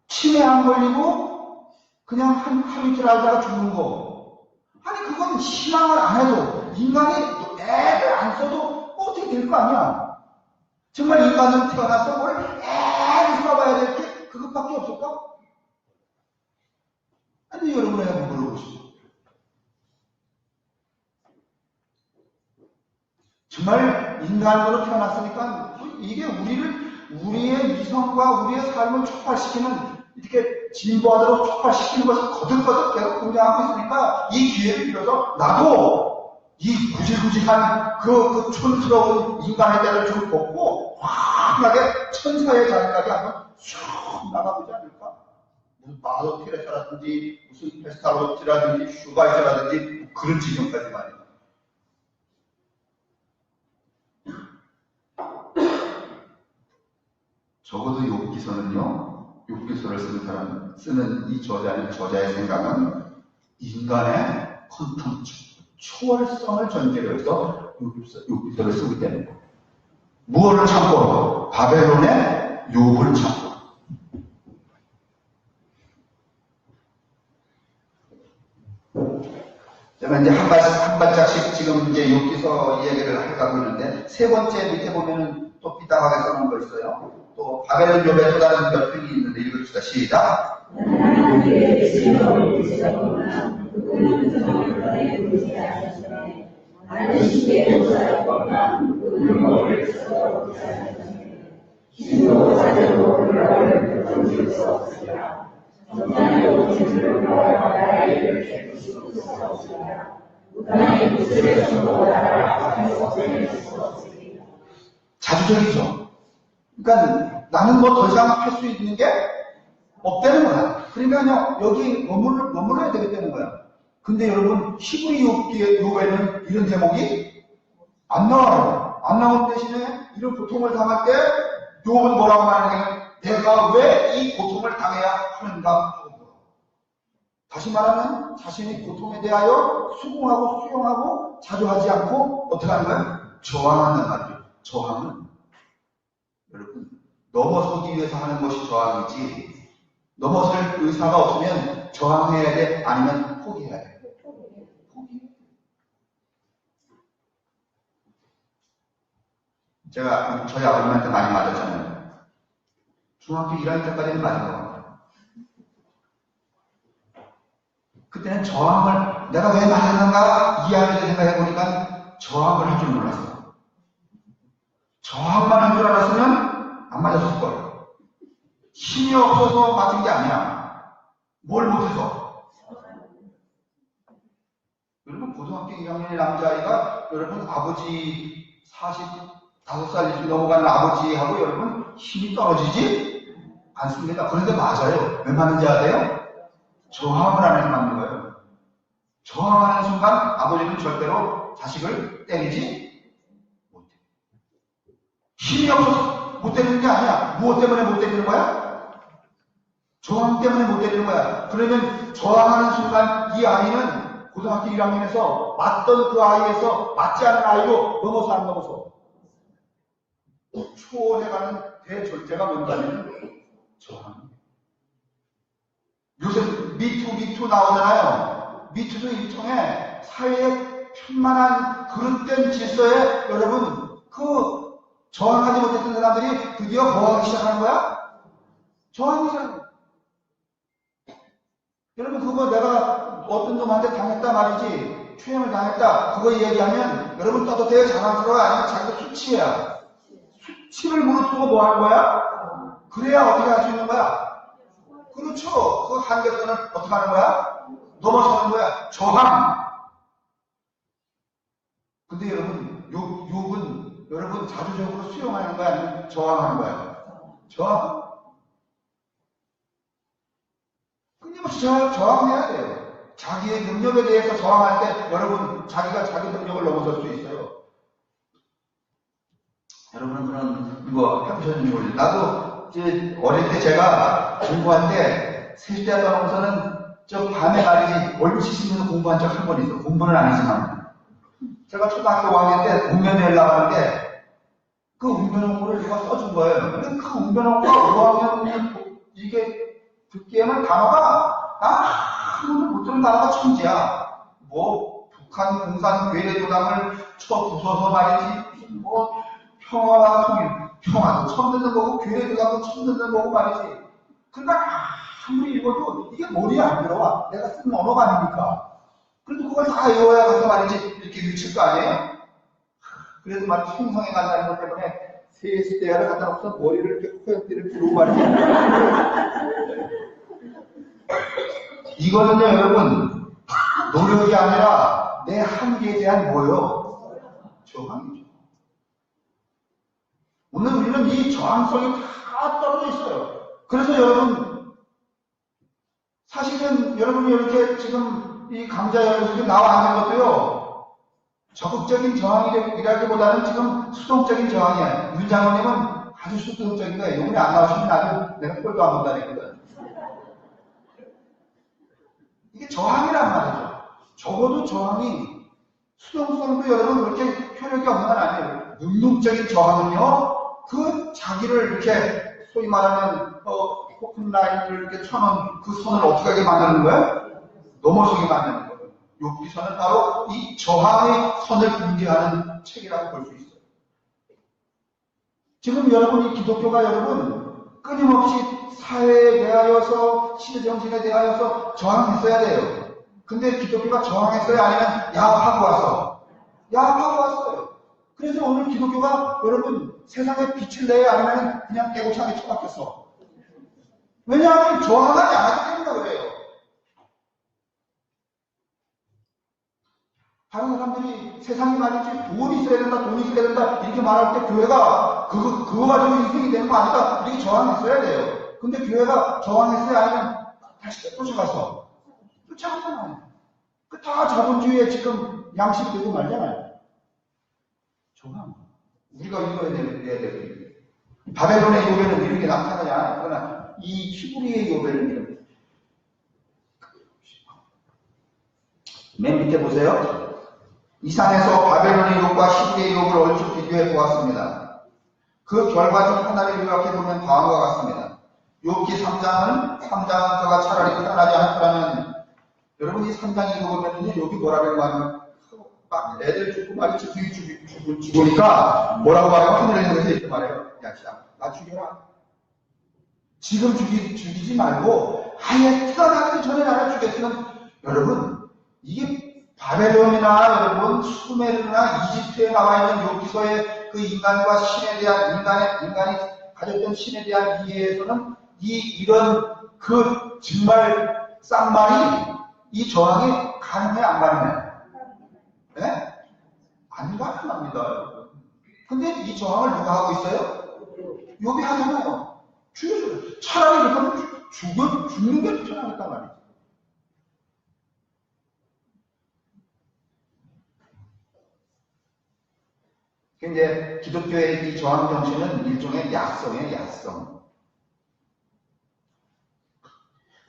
치매 안 걸리고 그냥 하루 이틀 알다가 죽는 거. 아니 그건 희망을 안 해도 인간이 애를 안 써도 어떻게 될 거 아니야. 정말 인간은 태어나서 뭘 애를 써봐야 될 게 그것밖에 없을까? 아니 여러분에게 한번 물어보고 싶어. 정말 인간으로 태어났으니까 이게 우리의 이성과 우리의 삶을 촉발시키는 이렇게 진보하도록 촉발시키는 것을 거듭거듭 계속 공략하고 있으니까 이 기회를 빌어서 나도 이 구질구질한 그 촌스러운 인간의 자를 좀 벗고 환하게 천사의 자리까지 한번 쑥 나가보지 않을까? 무슨 마더테레사라든지 무슨 페스타로트라든지 슈바이처라든지 그런 지경까지 말이야. 적어도 욥기서를 쓰는 이 저자의 생각은 인간의 컨텐츠, 초월성을 전제로 해서 욥기서를 쓰기 때문에 무엇을 참고? 바벨론의 욥을 참고. 제가 이제 한 발짝씩 지금 이제 욥기서 이야기를 하고 있는데 세 번째 밑에 보면은 또 삐딱하게 써놓은 거 있어요. 또 바벨론 욥에 또 다른 별표이 있는데 읽어줍시다. 시작. 자주적이죠. 그러니까 나는 뭐 더 이상 할 수 있는 게 없다는 거야. 그러니까 여기 머물러야 되겠다는 거야. 근데 여러분 히브리 욥에는 이런 제목이 안 나와요. 안 나온 대신에 이런 고통을 당할 때 욥은 뭐라고 말하냐면 내가 왜 이 고통을 당해야 하는가. 다시 말하면 자신의 고통에 대하여 수긍하고 수용하고 자조하지 않고 어떻게 하는 거야? 저항한단 말이죠. 저항은 여러분 넘어서기 위해서 하는 것이 저항이지 넘어설 의사가 없으면 저항해야 돼? 아니면 포기해야 돼? 포기. 제가 저희 아버님한테 많이 맞았잖아요. 중학교 1학년 때까지는 맞은 것 같아요. 그때는 저항을 내가 왜 맞았는가 이야기를 생각해보니까 저항을 할 줄 몰랐어요. 저항만 할 줄 알았으면 안 맞았을 거예요. 힘이 없어서 맞은 게 아니야. 뭘 못해서. 여러분 고등학교 1학년의 남자아이가 여러분 아버지 45살 넘어가는 아버지하고 여러분 힘이 떨어지지 않습니다. 그런데 맞아요. 왜 맞는지 아세요? 저항을 안 해서 맞는 거예요. 저항하는 순간 아버지는 절대로 자식을 때리지 못해. 힘이 없어서 못 때리는 게 아니야. 무엇 때문에 못 때리는 거야? 저항 때문에 못 때리는 거야. 그러면 저항하는 순간 이 아이는 고등학교 1학년에서 맞던 그 아이에서 맞지 않은 아이로 넘어서 안 넘어서 초월해가는 대절제가 뭔가는 저항. 요새 미투 나오잖아요. 미투도 일종의 사회의 편만한 그릇된 질서에 여러분 그 저항하지 못했던 사람들이 드디어 뭐하기 시작하는 거야? 저항이 시작하는 거야. 여러분 그거 내가 어떤 놈한테 당했다 말이지 추행을 당했다 그거 얘기하면 여러분 떠도대요 자랑스러워 아니면 자기도 수치야. 수치를 무릅쓰고 뭐 하는 거야? 그래야 어떻게 할 수 있는 거야? 그렇죠. 그 한계선을 어떻게 하는 거야? 넘어서는 거야. 저항. 근데 여러분 욕은 여러분 자주적으로 수용하는 거야 아니면 저항하는 거야? 저항. 끊임없이 저항해야 돼요. 자기의 능력에 대해서 저항할 때 여러분 자기가 자기 능력을 넘어설 수 있어요. 여러분은 그런 이거 해보셨는지 모르겠어요. 나도 이제 어릴 때 제가 공부할 때 3시 대 떠나고서는 저 밤에 말이지 얼굴 씻으면서 공부한 적 한 번 있어. 공부는 안 했지만. 제가 초등학교 5학년 때 웅변에 올라가는데 그 웅변 홍보를 누가 써준 거예요. 근데 그 웅변 홍보가 5학년이 이게 듣기에는 단어가 나 한 번도 못 들은 단어가 천지야. 뭐 북한 공산 괴뢰도당을 쳐부숴서 말이지 뭐 평화와 통일, 평화도 처음 듣는 거고 괴뢰도당도 처음 듣는 거고 말이지. 그러니까 아무리 읽어도 이게 머리에 안 들어와. 내가 쓰는 언어가 아닙니까? 그래도 그걸 다 외워야 가서 말이지 이렇게 유칠 거 아니에요? 그래서 막 충성에 간다는 것 때문에 세수대야를 갖다 놓고서 머리를 이렇게 코옆뒤를 부르고 말이지. 이거는요 여러분 노력이 아니라 내 한계에 대한 뭐요? 저항이죠. 오늘 우리는 이 저항성이 다 떨어져 있어요. 그래서 여러분 사실은 여러분이 이렇게 지금 이 강좌 연습에 나와 앉은 것도요 적극적인 저항이라기보다는 지금 수동적인 저항이야. 윤 장로님은 아주 수동적인 거예요. 이번에 안 나오시면 아주 내가 꼴도 안 본다니거든. 이게 저항이란 말이죠. 적어도 저항이 수동성도 여러분 그렇게 효력이 없는 건 아니에요. 능동적인 저항은요 그 자기를 이렇게 소위 말하면 포큰 라인을 이렇게 쳐놓은 그 선을 어떻게 하게 만드는 거예요? 넘어서게 만드는 거예요. 욥기서는 바로 이 저항의 선을 분개하는 책이라고 볼 수 있어요. 지금 여러분 이 기독교가 여러분 끊임없이 사회에 대하여서 시대정신에 대하여서 저항했어야 돼요. 근데 기독교가 저항했어요? 아니면 야합하고 와서? 야합하고 왔어요. 그래서 오늘 기독교가 여러분 세상에 빛을 내요? 아니면 그냥 깨고창에 처박혔어? 왜냐하면 저항하지 않았기 때문에 그래요. 다른 사람들이 세상에 말이지 돈이 있어야 된다, 돈이 있어야 된다 이렇게 말할 때 교회가 그거 가지고 인생이 되는 거 아니다. 이렇게 저항했어야 돼요. 근데 교회가 저항했어요? 아니면 다시 쫓아가서? 쫓아갔잖아요. 그 다 자본주의에 지금 양식되고 말잖아요. 저항. 우리가 읽어야 될 바벨론의 요배는 이렇게 나타나냐? 그러나 이 히브리의 요배는 이렇게. 맨 밑에 보세요. 이상에서 바벨론의 욥과 히브리의 욥을 얼추 비교해 보았습니다. 그 결과 중 하나를 요약해 보면 다음과 같습니다. 욥기 3장은 그가 차라리 편하지 않더라면 여러분 이 3장 읽어보면 욥이 뭐라고 하면 막 애들 죽고 말이지 부인 죽으니까 뭐라고 말해요? 하늘을 향해서 이렇게 말해요. 야, 나 죽여라. 지금 죽이지 말고 아예 태어나기 전에 나를 죽였으면 여러분 이게 바벨론이나 여러분 수메르나 이집트에 나와 있는 욥기서의 그 인간과 신에 대한 인간이 가졌던 신에 대한 이해에서는 이런 그 정말 쌍말이 이 저항이 가능해 안 가능해? 네? 안 가능합니다. 근데 이 저항을 누가 하고 있어요? 욥이 하잖아요. 죽여줘요. 차라리 이렇게 하면 죽는 게 편하겠단 말이에요. 이제 기독교의 이 저항 정신은 일종의 야성이에요, 야성.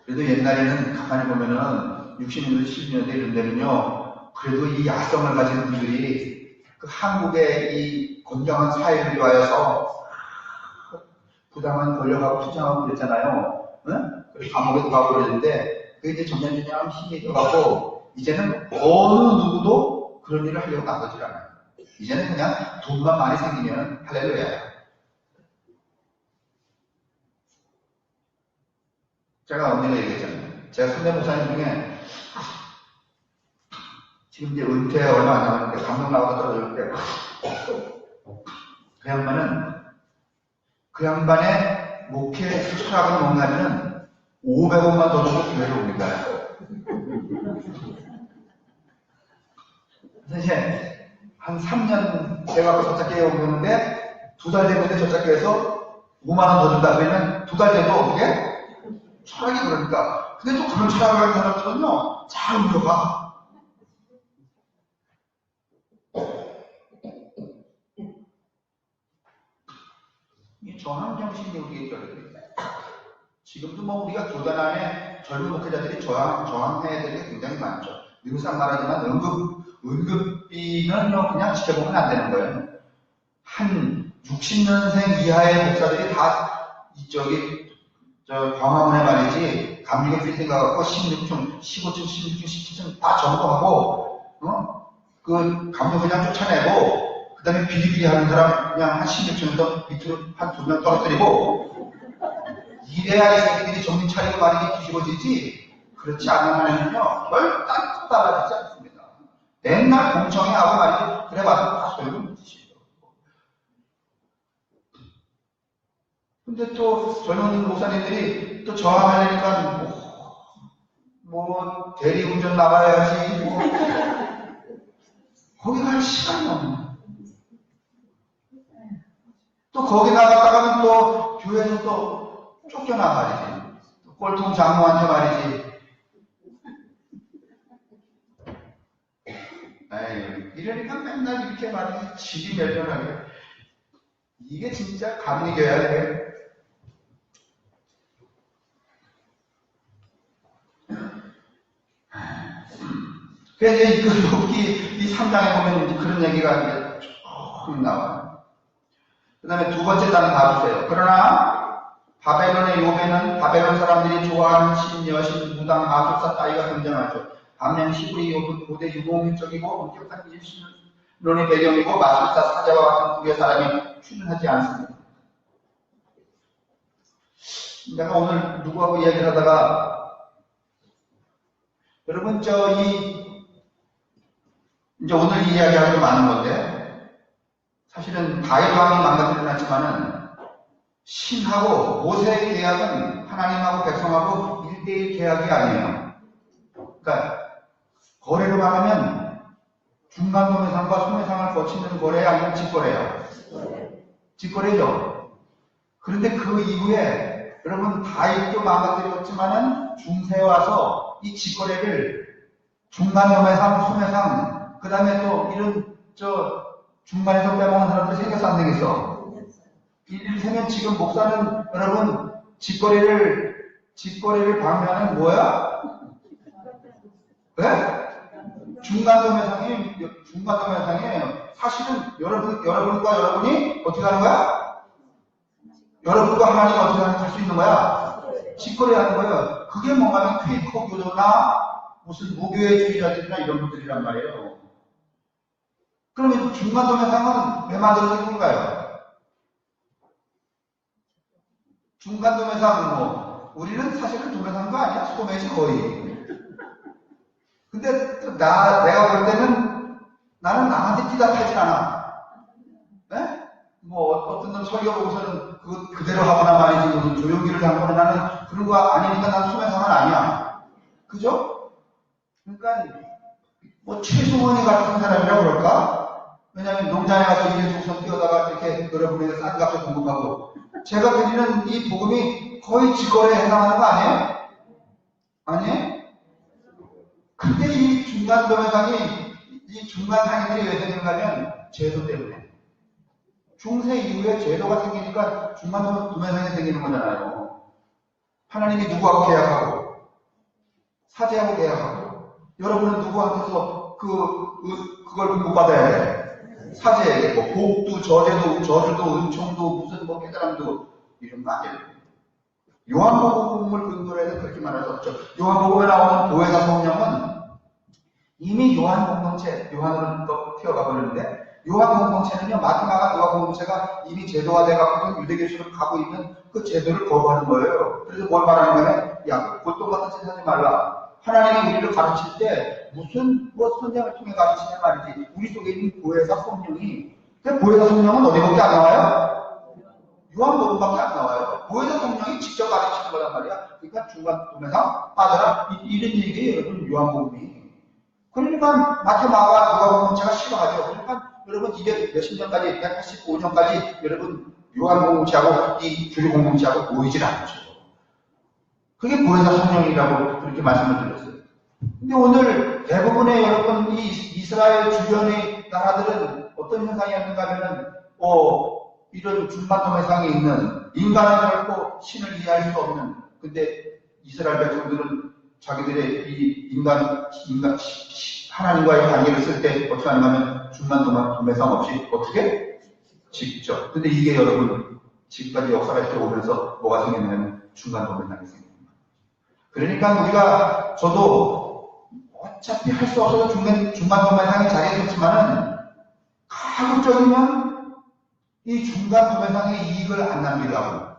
그래도 옛날에는 가만히 보면은 60년대, 70년대 이런 데는요, 그래도 이 야성을 가진 분들이 그 한국의 이 건강한 사회를 위하여서 부당한 권력하고 투쟁하고 그랬잖아요. 응? 감옥에도 가고 그랬는데, 그게 이제 점점 힘이 들어가고, 이제는 어느 누구도 그런 일을 하려고 나서질 않아요. 이제는 그냥 돈만 많이 생기면 할렐루야예요. 제가 언니가 얘기했잖아요. 제가 선배 목사님 중에 지금 이제 은퇴 얼마 안 남았는데 감독 나와서 떨어질 때 그 양반의 목회 철학은 뭔가는 500원만 더 주고 교회를 옵니다. 그래서 이제 한 3년 돼가고 저작교회에 오는데 2달 됐는데 저작교회에서 5만원 더 준다 그러면 2달 돼도 어떻게? 철학이 그러니까. 근데 또 그런 철학을 가진 사람들은요, 잘 울려가. 이 저항정신이 우리에게 결여됩니다. 지금도 뭐 우리가 교단 안에 젊은 목회자들이 저항해야 될 게 굉장히 많죠. 늘상 말하지만 응급비는 뭐 그냥 지켜보면 안 되는 거예요. 한 60년생 이하의 목사들이 다 광화문에 말이지 감리교 빌딩 가갖고 16층, 15층, 16층, 17층 다 점거하고 그 감독회장 쫓아내고 그 다음에 비리비리 하는 사람 그냥 한 16층에서 밑으로 한 2명 떨어뜨리고 이래야 이 새끼들이 정신 차리고 말이지 뒤집어지지 그렇지 않으면요 결단 달라지지 않습니다. 맨날 공청회 하고 말이지 그래 봐도 다 소용은 없으시죠. 근데 또 젊은 목사님들이 또 저항하려니까 뭐 대리운전 나가야지 뭐 거기 갈 시간이 없네. 또 거기 나갔다가는 또 교회에서 또 쫓겨나 말이지. 또 꼴통 장로한테 말이지. 에이, 이러니까 맨날 이렇게 말이지. 질이 멸렬하게. 이게 진짜 감리교야, 이게. 그래서 이제 여기 이 3장에 보면 이제 그런 얘기가 이제 조금 나와요. 그 다음에 두 번째 단 봐주세요. 그러나 바벨론의 요배는 바벨론 사람들이 좋아하는 신, 여신, 무당, 마술사 따위가 등장하죠. 반면 히브리 욥은 고대 유공적이고 엄격한 일신론의 배경이고 마술사, 사자와 같은 국의 사람이 출연하지 않습니다. 내가 오늘 누구하고 이야기를 하다가 여러분 이제 오늘 이 이야기하기로 많은 건데 사실은 다윗 왕이 망가뜨려 놨지만은 신하고 모세의 계약은 하나님하고 백성하고 1대1 계약이 아니에요. 그러니까 거래로 말하면 중간도매상과 소매상을 거치는 거래 아니면 직거래예요. 직거래죠. 그런데 그 이후에 여러분 다윗도 망가뜨렸지만은 중세에 와서 이 직거래를 중간도매상, 소매상 그 다음에 또 이런 중간에서 빼먹는 사람들이 생겨서 안 되겠어. 이를테면 지금 목사는 여러분 직거래를 방해하는 뭐야? 왜? 중간도매상이에요. 사실은 여러분과 여러분이 어떻게 하는 거야? 여러분과 하나님이 어떻게 할 수 있는 거야? 직거래 하는 거예요. 그게 뭔가 하면 퀘이커 교도나 무슨 무교회주의자들이나 이런 분들이란 말이에요. 그러면 중간도매상은 왜 만들어진 건가요? 중간도매상 우리는 사실은 도매상도 아니야. 소매지 거의. 근데 내가 볼 때는 나는 남한테 뛰다 타진 않아. 네? 뭐 어떤 놈 설교 보고서는 그대로 하거나 말이지 무슨 조용기를 담거나 나는 그런 거 아니니까 난 소매상은 아니야. 그죠? 그러니까 뭐 최승원이 같은 사람이라고 그럴까? 왜냐하면 농장에 가서 일주선 뛰어다가 이렇게 여러분에게 싼 값에 공급하고 제가 드리는 이 복음이 거의 직거래에 해당하는 거 아니에요? 아니에요? 근데 이 중간상인들이 왜 되는가 하면 제도 때문에 중세 이후에 제도가 생기니까 중간도매상이 생기는 거잖아요. 하나님이 누구하고 계약하고 사제하고 계약하고 여러분은 누구한테서 그걸 공급받아야 돼. 사제에게 뭐 복도 저주도 은총도 무슨 뭐 깨달음도 이런 거 아니에요. 요한복음을 근거로 해서 그렇게 말할 수 없죠. 요한복음에 나오는 보혜사 성령은 이미 요한 공동체, 요한으로 또 튀어가 버렸는데, 요한 공동체는요, 마지막에 요한 공동체가 이미 제도화돼갖고 유대교식으로 가고 있는 그 제도를 거부하는 거예요. 그래서 뭘 말하는 거냐면, 야, 고통받은 짓 하지 말라. 하나님이 우리를 가르칠 때 무슨 선장을 통해 가르치냐 말이지. 우리 속에 있는 보혜사 성령이, 그 보혜사 성령은 어디밖에 안 나와요? 요한복음밖에 안 나와요. 보혜사 성령이 직접 가르치는 거란 말이야. 그러니까 중간쯤에서 빠져라. 이런 얘기예요, 여러분, 요한복음이. 그러니까 마태, 마가, 누가복음 제가 싫어하죠. 그러니까 여러분 이게 몇십 년까지, 185년까지 여러분 요한공동체하고 이 주류공동체하고 모이질 않죠. 그게 보혜사 성령이라고 그렇게 말씀을 드렸어요. 근데 오늘 대부분의 여러분 이 이스라엘 주변의 나라들은 어떤 현상이었는가 하면은 이런 중간도매상에 있는 인간은 결코 신을 이해할 수 없는, 근데 이스라엘 백성들은 자기들의 이 하나님과의 관계를 쓸 때 어떻게 하냐면 중간도매상 없이 어떻게? 직접. 근데 이게 여러분 지금까지 역사가 이렇게 오면서 뭐가 생겼냐면 중간도매상이 생깁니다. 그러니까 저도 어차피 할 수 없어서 중간도매상이 자리에 섰지만은 가급적이면 이 중간도매상의 이익을 안 남기려고.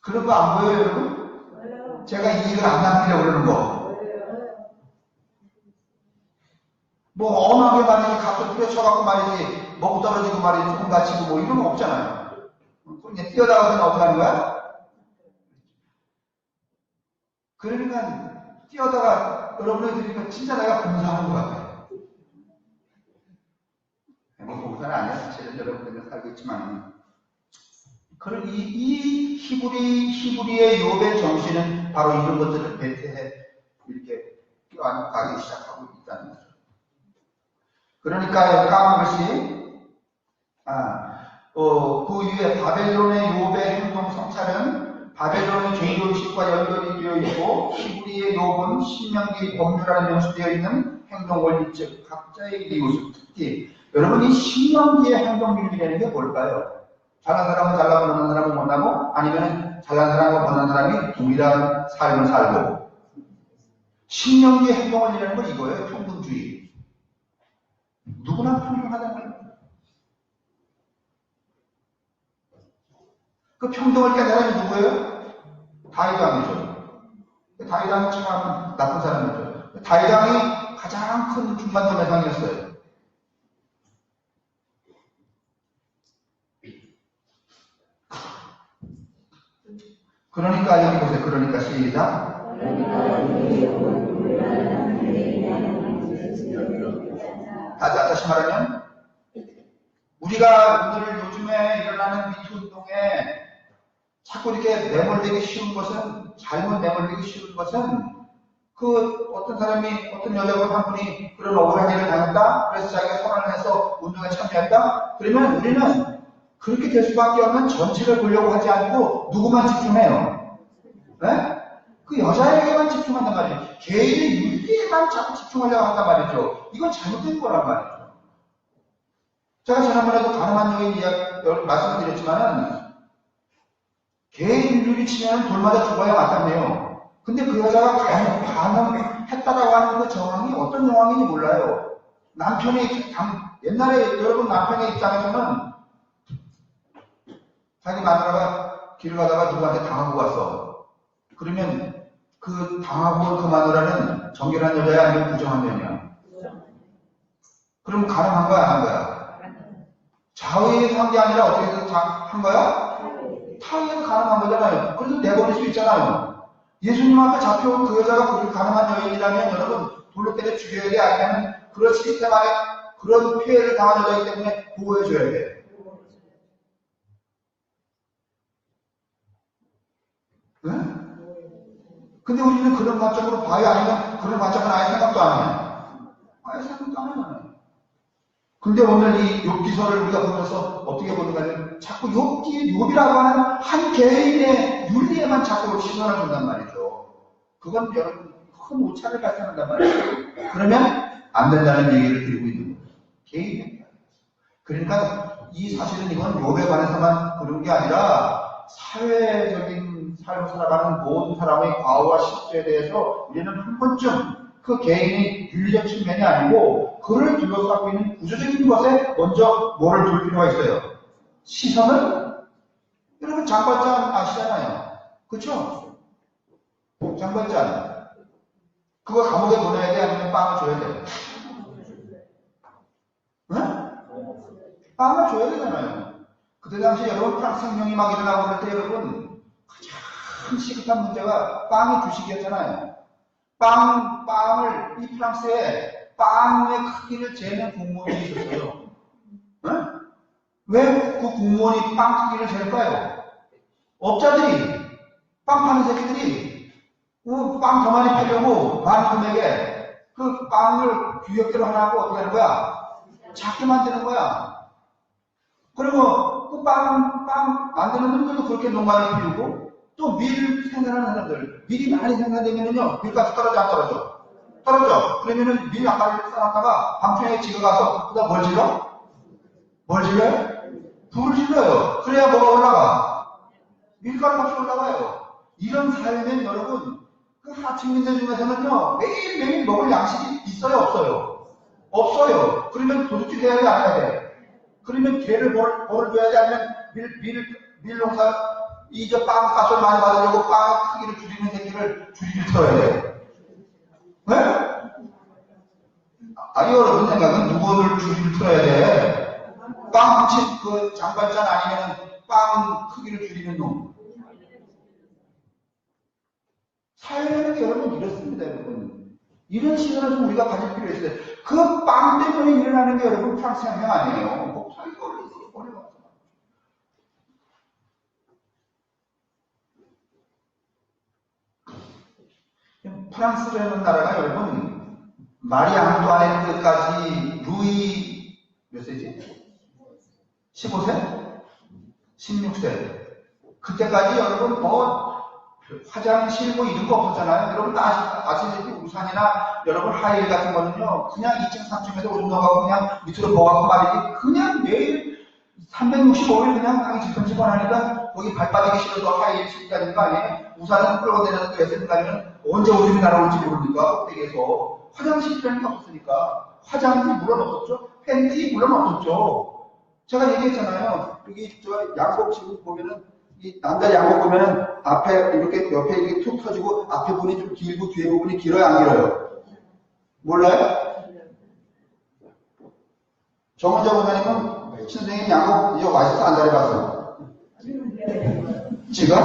그런 거 안 보여요, 여러분? 제가 이익을 안 남기려고 그러는 거. 뭐 엄하게 말이지, 값을 뿌려쳐갖고 말이지, 먹고 떨어지고 말이지, 돈 가치고 뭐 이런 거 없잖아요. 그냥 뛰어나가면 어떻게 하는 거야? 그러니까 뛰어다가 여러분이 들으니까 진짜 내가 봉사하는 것 같아요. 뭐 봉사는 아니야. 사실은 여러분들은 살고 있지만. 그런 이 히브리의 욥의 정신은 바로 이런 것들을 배태해 이렇게 껴안가기 시작하고 있다는 거죠. 그러니까 까만 것이 그 이후에 바벨론의 욥의 행동 성찰은 바벨론의 죄의식과 연결이 되어 있고 히브리의 욥은 신명기 법률안에 명시되어 있는 행동 원리, 즉 각자의 이웃, 특히 여러분 이 신명기의 행동 윤리라는 게 뭘까요? 잘난 사람은 잘나고 못난 사람은 못나고, 아니면 잘난 사람과 못난 사람이 동일한 삶을 살고. 신명기의 행동 원리라는 건 이거예요. 평등주의. 누구나 평등하다는 거예요. 그 평등을 깬 사람이 누구예요? 다윗왕이죠. 다윗왕이 참 나쁜 사람이죠. 다윗왕이 가장 큰 중간도매상이었어요. 그러니까 여기 보세요. 그러니까 시작. 다시 말하면 우리가 오늘 요즘에 일어나는 미투 운동에 자꾸 이렇게 매몰되기 쉬운 것은, 잘못 매몰되기 쉬운 것은 그 어떤 사람이, 어떤 여자분 한 분이 그런 억울한 일을 당했다. 그래서 자기가 선언을 해서 운동에 참여했다. 그러면 우리는 그렇게 될 수밖에 없는 전체를 보려고 하지 않고 누구만 집중해요? 네? 그 여자에게만 집중한단 말이에요. 개인의 윤리에만 자꾸 집중하려고 한단 말이죠. 이건 잘못된 거란 말이죠. 제가 지난번에도 가늠한 여인 이야기 말씀을 드렸지만은 개인 윤리 치면 돌마다 죽어야 마땅해요. 근데 그 여자가 가늠했다라고 하는 그 정황이 어떤 정황인지 몰라요. 옛날에 여러분 남편의 입장에서는 자기 마누라가 길을 가다가 누구한테 당하고 갔어. 그러면 그 당하고 온 그 마누라는 정결한 여자야, 아니면 부정한 여자야? 그럼 가늠한 거야, 안 한 거야? 자의에서 한 게 아니라 어떻게 해서 한 거야? 타의에서 가늠한 거잖아요. 그래서 내버릴 수 있잖아요. 예수님 앞에 잡혀온 그 여자가 그렇게 가늠한 여인이라면 여러분 돌로 때려 죽여야 돼? 아니면 그런 시스템 안에 그런 피해를 당한 여자이기 때문에 보호해줘야 돼? 네? 근데 우리는 그런 관점으로 봐야, 아니면 그런 관점은 아예 생각도 안 해요. 아예 생각도 안 해요. 근데 오늘 이 욥기서를 우리가 보면서 어떻게 보는가 하면 자꾸 욥이라고 하는 한 개인의 윤리에만 자꾸 시선을 준단 말이죠. 그건 여러분 큰 오차를 발생한단 말이죠. 그러면 안 된다는 얘기를 드리고 있는 거예요. 개인의. 그러니까 이 사실은 이건 욥에 관해서만 그런 게 아니라 사회적인 삶을 살아가는 모든 사람의 과오와 실수에 대해서 우리는 한 번쯤 그 개인의 윤리적 측면이 아니고 그를 둘러싸고 있는 구조적인 것에 먼저 뭐를 둘 필요가 있어요. 시선을? 여러분 장발장 아시잖아요. 그쵸? 장발장. 그거 감옥에 보내야 돼? 아니면 빵을 줘야 돼? 응? 빵을 줘야 되잖아요. 그때 당시 여러분 프랑스 혁명이 막 일어나고 그럴 때 여러분 가장 시급한 문제가 빵의 주식이었잖아요. 빵을 이 프랑스에 빵의 크기를 재는 공무원이 있었어요. 응? 왜 그 공무원이 빵 크기를 잴까요? 업자들이 빵 파는 새끼들이 빵 더 많이 팔려고 많은 금액에 그 빵을 규격대로 하나 하고 어떻게 하는 거야? 작게 만드는 거야. 그리고 그 빵 만드는 놈들도 그렇게 농가를 피우고 또 밀 생산하는 사람들 밀이 많이 생산되면요 밀가스 떨어져 안 떨어져? 떨어져. 그러면은 밀 아까를 쌓았다가 방편에 지어가서 그다음 뭘 질러? 뭘 질러요? 불을 질러요. 그래야 뭐가 올라가? 밀가루 값이 올라가요. 이런 삶은 여러분 그 하층민들 중에서는요 매일매일 먹을 양식이 있어요 없어요? 없어요. 그러면 도둑질 해야 돼 안 해야 돼? 그러면 걔를 뭐를 줘야지 아니면 밀농사 이저 빵 값을 많이 받으려고 빵 크기를 줄이는 새끼를 줄이를 틀어야 돼. 네? 아니 여러분 생각은 누구를 줄이를 틀어야 돼? 빵 그 장발장 아니면 빵 크기를 줄이는 놈. 사회라는 게 여러분 이렇습니다 여러분. 이런 시선을 좀 우리가 가질 필요가 있어요. 그 빵 때문에 일어나는 게 여러분 프랑스 혁명 아니에요. 뭐 사회가 어려워. 프랑스라는 나라가 여러분 마리 앙뚜아네트까지 루이 몇 세지? 15세? 16세. 그때까지 여러분 뭐 화장실 뭐 이런 거 없었잖아요. 여러분 다 아시다시피 우산이나 여러분 하이힐 같은 거는요 그냥 2층 3층에서 오줌나가고 그냥 밑으로 버가고 말이지 그냥 매일 365일 그냥 땅이 지끈지끈하니까 거기 발바닥이 싫어도 하이힐 신고 다니는 거 아니에요? 우산을 끌고 내려서 왜 쓰는가 하면 언제 오줌이 날아올지 모르니까 꼭대기에서 화장실이라는 게 없으니까 화장지 물론 없었죠. 팬티 물론 없었죠. 제가 얘기했잖아요. 여기 저 양복 지금 보면은 이 남자 양복 보면은 앞에 이렇게 옆에 이렇게 툭 터지고 앞에 부분이 좀 길고 뒤에 부분이 길어요 안 길어요? 몰라요? 정원자 원장님은 선생님 양복 이거 맛있어 안 잘해봤어? 지금?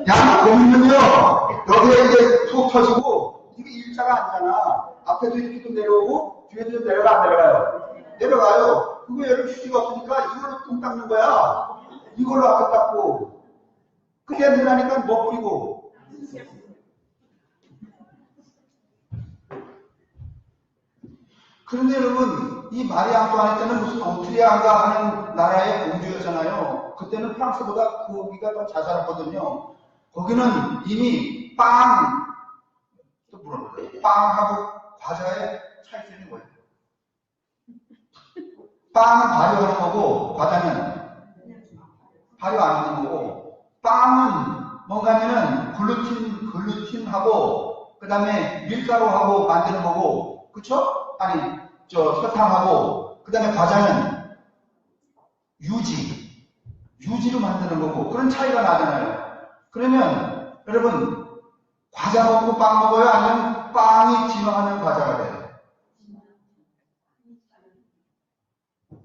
양복 보면요 여기에 이제 툭 터지고 이게 일자가 아니잖아. 앞에도 이렇게 좀 내려오고 뒤에도 좀 내려가 안 내려가요? 내려가요. 그거 여러분 휴지가 없으니까 이걸로 똥 닦는 거야. 이걸로 앞에 닦고 그게 안 되니까 뭐 뿌리고 그런데 여러분 이 마리 앙뚜아네트는 무슨 오트리아인가 하는 나라의 공주였잖아요. 그때는 프랑스보다 거기가 더 잘 살았거든요. 거기는 이미 또 물어보세요. 빵하고 과자에 차이점이 뭐예요? 빵은 발효하는 거고 과자는 발효 안 하는 거고 빵은 뭔가면은 글루틴하고 그 다음에 밀가루하고 만드는 거고 그쵸? 아니 설탕하고 그 다음에 과자는 유지로 만드는 거고 그런 차이가 나잖아요. 그러면 여러분 과자 먹고 빵 먹어요? 아니면 빵이 진화하는 과자가 돼요?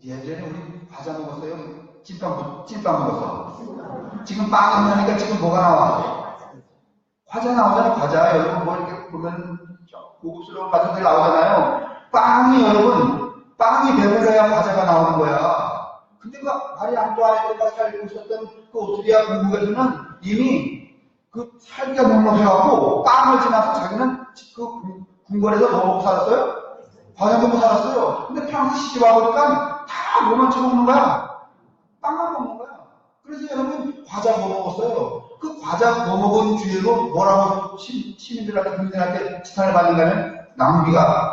예전에 우리 과자 먹었어요? 찐빵 먹었어. 지금 빵이 나니까 지금 뭐가 나와? 과자 나오잖아요. 과자. 여러분 뭐 이렇게 보면 고급스러운 과자들 나오잖아요. 빵이 배불러야 과자가 나오는 거야. 근데 그 마리 앙뚜아네트가 살고 있었던 그 오스트리아 공국에서는 이미 그 살기가 넉넉해갖고 빵을 지나서 자기는 그 궁궐에서 뭐 먹고 살았어요? 과자 먹고 살았어요. 근데 프랑스 시집 와보니까 다 뭐만 처먹는 거야? 빵만 먹는 거야. 그래서 여러분 과자 뭐 먹었어요? 그 과자 뭐 먹은 주에도 뭐라고 시민들한테 국민들한테 지탄을 받는다면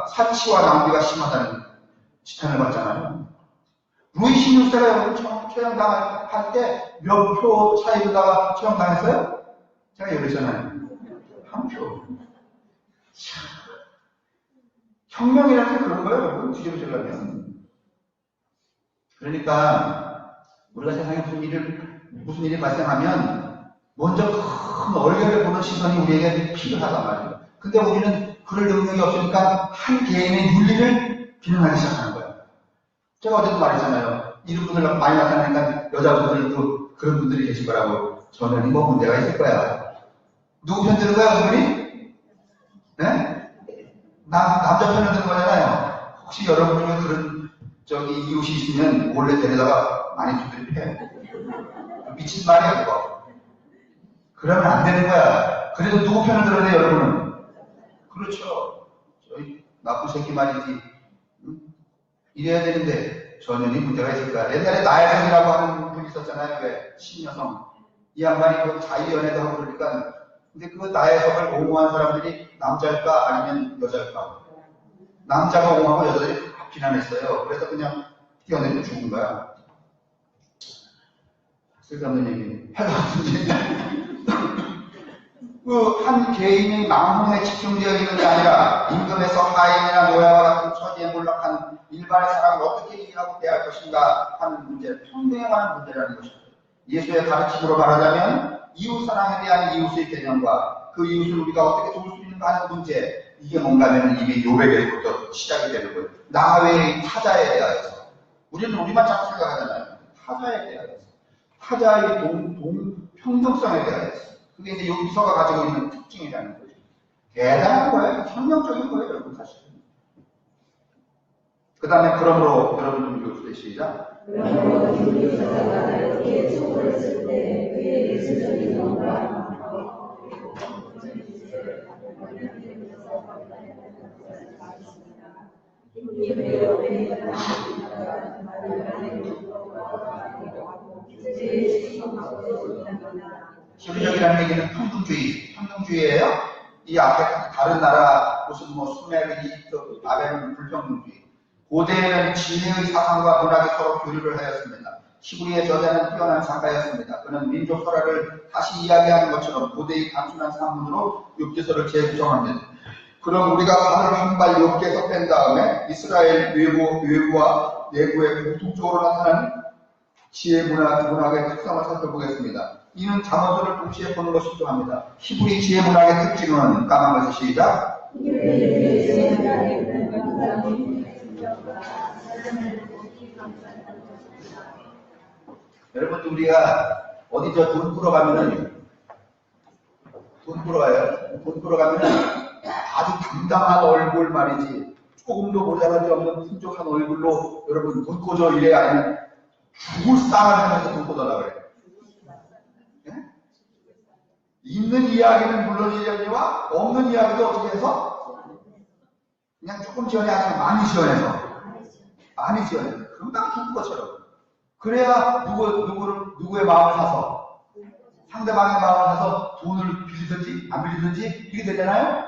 사치와 낭비가 심하다는 지탄을 받잖아요. 루이 16세가 여러분 처형당할 때 몇 표 차이로다가 처형당했어요? 제가 얘기했잖아요. 한 표. 참. 혁명이라는 게 그런 거예요, 여러분. 뒤집어지려면. 그러니까 우리가 세상에 무슨 일이 발생하면 먼저 큰 얼개를 보는 시선이 우리에게 필요하단 말이에요. 근데 우리는 그럴 능력이 없으니까 한 개인의 윤리를 비난하기 시작하는 거예요. 제가 어제도 말했잖아요. 이런 분들 많이 나타나니까 여자분들도 그런 분들이 계실 거라고. 저는 뭐 문제가 있을 거야. 누구 편 드는 거야, 그분이? 네? 남자 편을 드는 거잖아요. 혹시 여러분 중에 그런 이웃이 있으면 몰래 데려다가 많이 두드려 패. 미친 말이야, 그거. 그러면 안 되는 거야. 그래도 누구 편을 들어야 돼, 여러분은? 그렇죠. 저희 나쁜 새끼 말이지. 응? 이래야 되는데 전혀 문제가 있을 거야. 옛날에 나혜성이라고 하는 분이 있었잖아요. 왜? 신여성. 이 양반이 그 자유연애도 하고 그러니까. 근데 그 나혜성을 옹호한 사람들이 남자일까 아니면 여자일까? 남자가 옹호하고 여자들이 비난했어요. 그래서 그냥 뛰어내리고 죽은 거야. 쓸데없는 얘기. 한 개인의 망몽에 집중되어 있는 게 아니라 임금에서 하인이나 노예와 같은 처지에 몰락한 일반의 사람을 어떻게 이해하고 대할 것인가 하는 문제, 평등에 관한 문제라는 것입니다. 예수의 가르침으로 말하자면 이웃 사랑에 대한 이웃의 개념과 그 이웃을 우리가 어떻게 도울 수 있는가 하는 문제, 이게 뭔가 하면 이게 요백에서부터 시작이 되는 거예요. 나 외의 타자에 대하여서. 우리는 우리만 자꾸 생각하잖아요. 타자에 대하여서. 타자의 평등성에 대하여서. 그게 이제 여기서가 가지고 있는 특징이라는 거죠. 대단한 거예요. 혁명적인 거예요, 여러분, 사실. 그 다음에, 그러므로, 여러분 좀 읽어주세요. 시작. 그러므로 주의 저자가 이렇게 초월했을 때 그의 예술적인 영광, 시류적이라는 얘기는 평등주의예요. 이 앞에 다른 나라 무슨 뭐 수메르, 이집트, 바벨론 불평등주의. 고대에는 지혜의 사상과 문학이 서로 교류를 하였습니다. 시부리의 저자는 뛰어난 작가였습니다. 그는 민족 설화를 다시 이야기하는 것처럼 고대의 단순한 산문으로 욥기서를 재구성합니다. 그럼 우리가 발을 한 발 욥기에서 뺀 다음에 이스라엘 외부와 내부의 공통적으로 나타나는 지혜 문학의 특성을 살펴보겠습니다. 이는 잠언서를 동시에 보는 것이 필요합니다. 히브리 지혜 문학의 특징은 까만 것이 시작. 여러분 우리가 어디 돈 풀어 가면은 돈 풀어 가면은 아주 당당한 얼굴 말이지 조금도 모자라지 없는 풍족한 얼굴로 여러분 돈 꽂아 이래야 아니면 죽을 상을 하면서 돈 꽂아라 그래. 네? 있는 이야기는 물론이려니와 없는 이야기도 어떻게 해서 그냥 조금 지원해 아니면 많이 지원해서 금방 죽은 것처럼. 그래야 누구의 마음을 사서, 상대방의 마음을 사서 돈을 빌리든지, 안 빌리든지, 이게 되잖아요?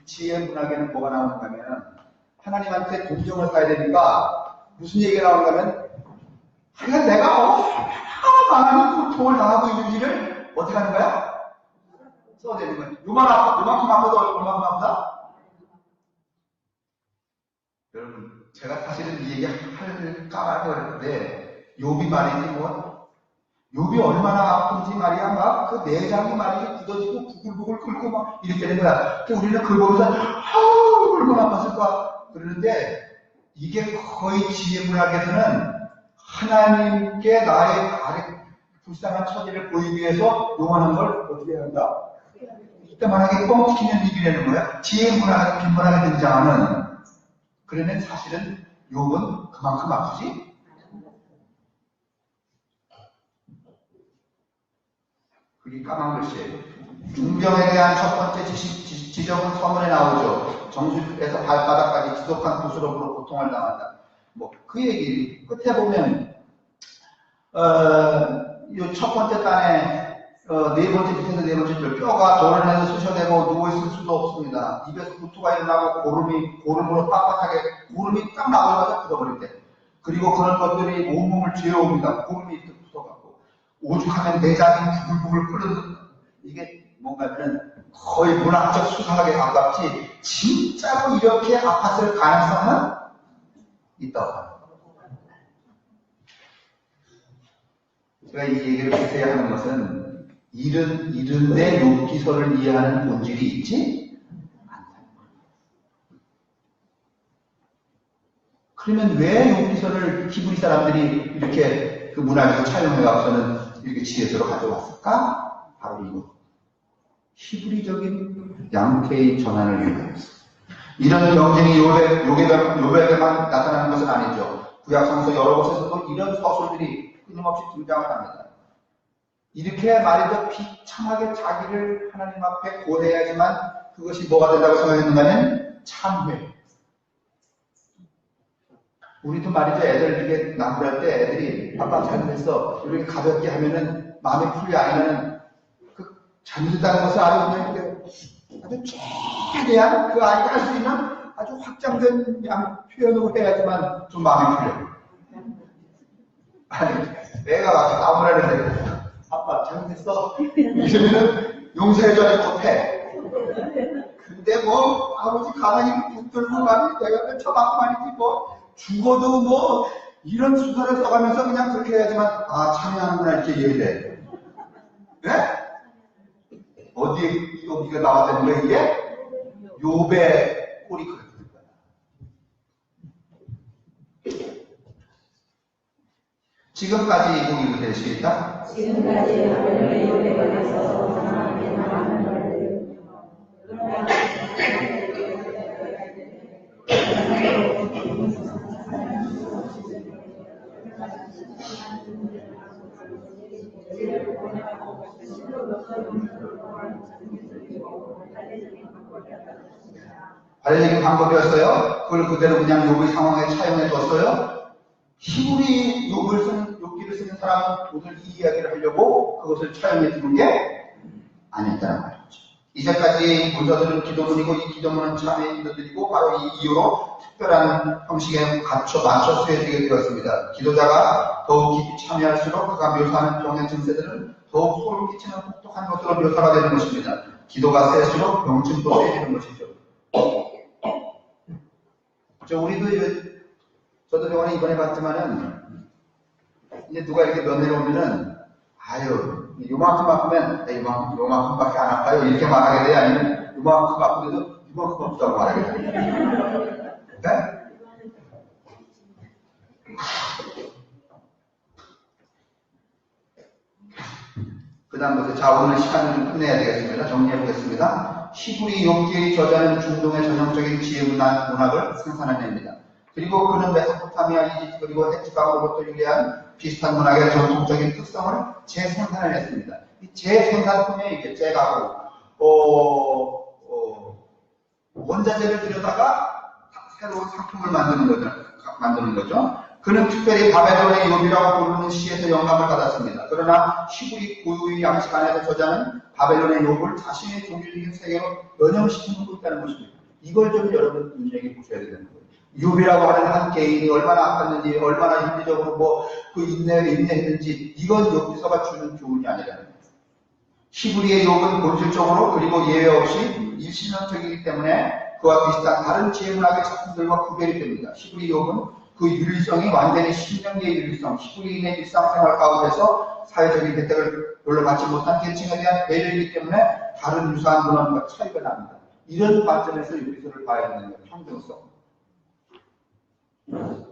지혜 문학에는 뭐가 나오는가 하면, 하나님한테 공정을 사야 되니까, 무슨 얘기가 나오는가 하면, 그냥 내가 많은 고통을 당하고 있는 일을 어떻게 하는 거야? 써내는 거야. 요만큼 아파도 얼마큼 아프다? 여러분, 제가 사실은 이 얘기 할까 그랬는데, 욥이 말이지 뭐 욥이 얼마나 아픈지 말이야 막 그 내장이 말이지 굳어지고 부글부글 끓고 막 이렇게 되는 거야. 우리는 그걸 보면서 얼마나 아팠을까 그러는데 이게 거의 지혜 문학에서는 하나님께 나의 불쌍한 처지를 보이기 위해서 요만한 걸 어떻게 해야 한다? 이따만하게 뻥튀기는 일이라는 거야. 지혜 문학에 빈문학에 등장하는. 그러면 사실은 욥은 그만큼 아프지? 그게 까만 글씨예요. 중병에 대한 첫 번째 지적은 서문에 나오죠. 정수에서 발바닥까지 지독한 구스럼으로 고통을 당한다. 뭐 그 얘기 끝에 보면 이 첫 번째 단에 네 번째 밑에서 네 번째 줄 뼈가 돌을 내서 쑤셔대고 누워있을 수도 없습니다. 입에서 구토가 일어나고 고름으로 빳빳하게 고름이 딱 나오자마자 굳어버릴 때 그리고 그런 것들이 온몸을 죄어옵니다. 몸이 부서갖고 오죽하면 내장이 부글부글 끓는 이게 뭔가는 거의 문학적 수사학에 가깝지 진짜로 이렇게 아팠을 가능성은 있다고 합니다. 제가 이 얘기를 자세히 하는 것은 이른데 욥기서를 이해하는 본질이 있지 않다. 그러면 왜 욥기서를 히브리 사람들이 이렇게 그 문학에서 차용해갖고서는 이렇게 지혜서로 가져왔을까? 바로 이거. 히브리적인 양태의 전환을 위해서. 이런 경쟁이 욥에게만 나타나는 것은 아니죠. 구약성서 여러 곳에서도 이런 서술들이 끊임없이 등장을 합니다. 이렇게 말이죠. 비참하게 자기를 하나님 앞에 고해야지만 그것이 뭐가 된다고 생각했는가는 참회. 우리도 말이죠. 애들 이렇게 나무랄 때 애들이 아빠 잘못했어. 이렇게 가볍게 하면은 마음이 풀려 아니면은 그 잘못했다는 것을 아주 최대한 그 아이가 할 수 있는 아주 확장된 표현으로 해야지만 좀 마음이 풀려. 아니, 내가 와서 나무랄 때 아빠 잘못했어. 이러면은 용서해줘야 못해. 근데 뭐 아버지 가만히 붙들고 가면 내가 쳐맞고 말이지 뭐. 죽어도 뭐 이런 수사를 써가면서 그냥 그렇게 해야지만 참여하는구나 이렇게 이해를 해. 네? 어디에 여기가 나왔다는 거야 이게? 욥의 꼴이 그렇게 된 거야. 지금까지 보기로 되시겠다? 지금까지 하나님의 욥에 관해서 하나님께 말하는 말들 관례적인 방법이었어요. 그걸 그대로 그냥 욥의 상황에 차용해 뒀어요. 히브리 욥기를 쓰는 사람은 오늘 이 이야기를 하려고 그것을 차용해 두는 게 아니었다는 말이죠. 이제까지 문서들은 기도문이고 이 기도문은 참회의 기도들이고 바로 이 이유로 특별한 형식에 맞춰 수여되게 되었습니다. 기도자가 더욱 깊이 참여할수록 그가 묘사하는 병의 증세들은 더욱 소름 끼치는 혹독한 것으로 묘사가 되는 것입니다. 기도가 세수록 병증도 세지는 것이죠. 저도 병원에 입원해봤지만은 이제 누가 이렇게 면회를 오면은 요만큼 아프면 요만큼밖에 안 아파요 이렇게 말하게 돼요? 아니면 요만큼 아프면도 요만큼 아프다고 말하게 돼요? 네? 그 다음부터 자 오늘 시간을 좀 끝내야 되겠습니다. 정리해보겠습니다. 히브리 욥기의 저자는 중동의 전형적인 지혜 문학을 생산해냅니다. 그리고 그는 메소포타미아, 이집트 그리고 헤티방으로부터 유래한 비슷한 문학의 전통적인 특성을 재생산해냈습니다. 이 재생산품에 이게 재가고 원자재를 들여다가 새로운 상품을 만드는 거죠. 그는 특별히 바벨론의 욥이라고 부르는 시에서 영감을 받았습니다. 그러나 히브리 고유의 양식 안에서 저자는 바벨론의 욥을 자신의 종교적인 세계로 변형시키고 있다는 것입니다. 이걸 좀 여러분 눈여겨 보셔야 되는 거예요. 욥이라고 하는 한 개인이 얼마나 아팠는지, 얼마나 심리적으로 그 인내했는지, 이건 욥기서가 주는 교훈이 아니라는 거예요. 히브리의 욥은 본질적으로 그리고 예외 없이 일신론적이기 때문에 그와 비슷한 다른 지혜문학의 작품들과 구별이 됩니다. 히브리 욥은 그 윤리성이 완전히 신명기의 윤리성, 히브리인의 일상생활 가운데서 사회적인 혜택을 별로 받지 못한 계층에 대한 배려이기 때문에 다른 유사한 문헌과 차이가 납니다. 이런 관점에서 욥기서를 봐야 되는 거예요. 평등성.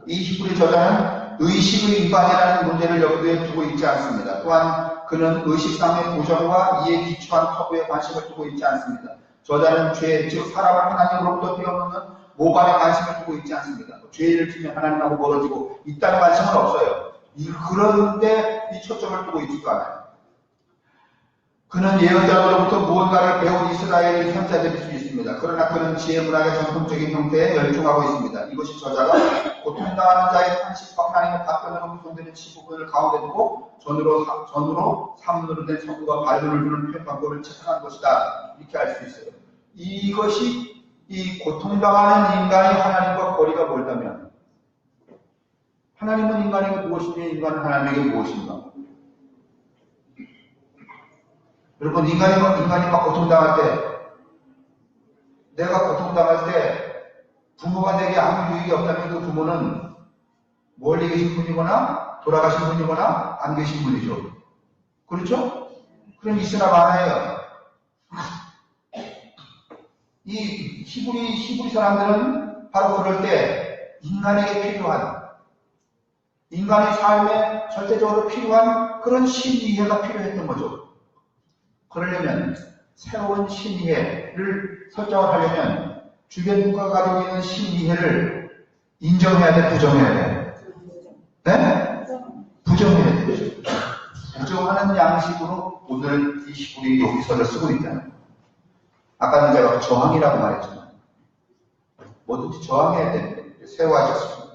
이 히브리 저자는 의식의 위반이라는 문제를 염두에 두고 있지 않습니다. 또한 그는 의식상의 보전과 이에 기초한 터부에 관심을 두고 있지 않습니다. 저자는 죄, 즉 사람을 하나님으로부터 떼어놓는 모반에 관심을 두고 있지 않습니다. 죄를 지면 하나님하고 멀어지고 있다는 관심은 없어요. 그런데 이 초점을 두고 있지도 않아요. 그는 예언자로부터 무언가를 배운 이스라엘의 현자들일 수 있습니다. 그러나 그는 지혜문학의 전통적인 형태에 열중하고 있습니다. 이것이 저자가 고통당하는 자의 탄식과 하나님의 답변으로 구성되는 15분을 가운데 두고 전으로 산문으로 된 성부가 발론을 주는 표현 방법을 채택한 것이다. 이렇게 알 수 있어요. 이것이 이 고통당하는 인간이 하나님과 거리가 멀다면 하나님은 인간에게 무엇이며 인간은 하나님에게 무엇인가? 여러분, 인간이 막 고통당할 때, 내가 고통당할 때 부모가 내게 아무 유익이 없다면 그 부모는 멀리 계신 분이거나 돌아가신 분이거나 안 계신 분이죠. 그렇죠? 그럼 있으나 마나예요. 이 히브리 사람들은 바로 그럴 때 인간에게 필요한, 인간의 삶에 절대적으로 필요한 그런 신이해가 필요했던 거죠. 그러려면 새로운 신이해를 설정을 하려면 주변 국가가 가지고 있는 신이해를 인정해야 돼, 부정해야 돼? 네? 부정해야 되죠. 부정하는 양식으로 오늘 이 히브리 여기서를 쓰고 있잖아요. 아까는 제가 저항이라고 말했잖아요. 뭐든지 저항해야 되는데 세워하셨습니다.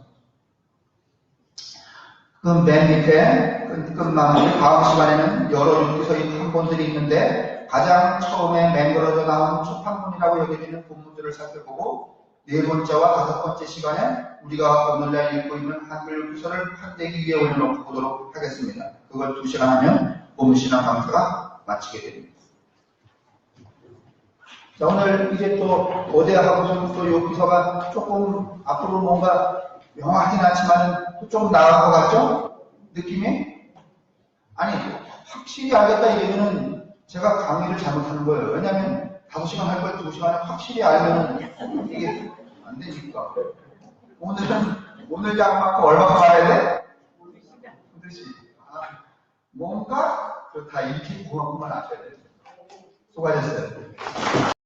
그 맨 밑에 끝마무리 다음 시간에는 여러 율기서의 판본들이 있는데 가장 처음에 맹글어져 나온 초판본이라고 여겨지는 본문들을 살펴보고 네 번째와 다섯 번째 시간에 우리가 오늘날 읽고 있는 한글 율기서를 판대기 위에 올려놓고 보도록 하겠습니다. 그걸 2시간 하면 본문신앙 강사가 마치게 됩니다. 자, 오늘 이제 또 거대하고 또 율기서가 조금 앞으로 뭔가 명확하진 않지만 좀 나은 것 같죠? 느낌이? 아니, 확실히 알겠다 이러면은 제가 강의를 잘못하는 거예요. 왜냐면 5시간 할 걸 2시간에 확실히 알면은 이게 안 되니까. 오늘 장 맞고 얼마나 말해야 돼? 그렇지. 뭔가 다 읽히고 그만큼만 아셔야 돼요. 수고하셨어요.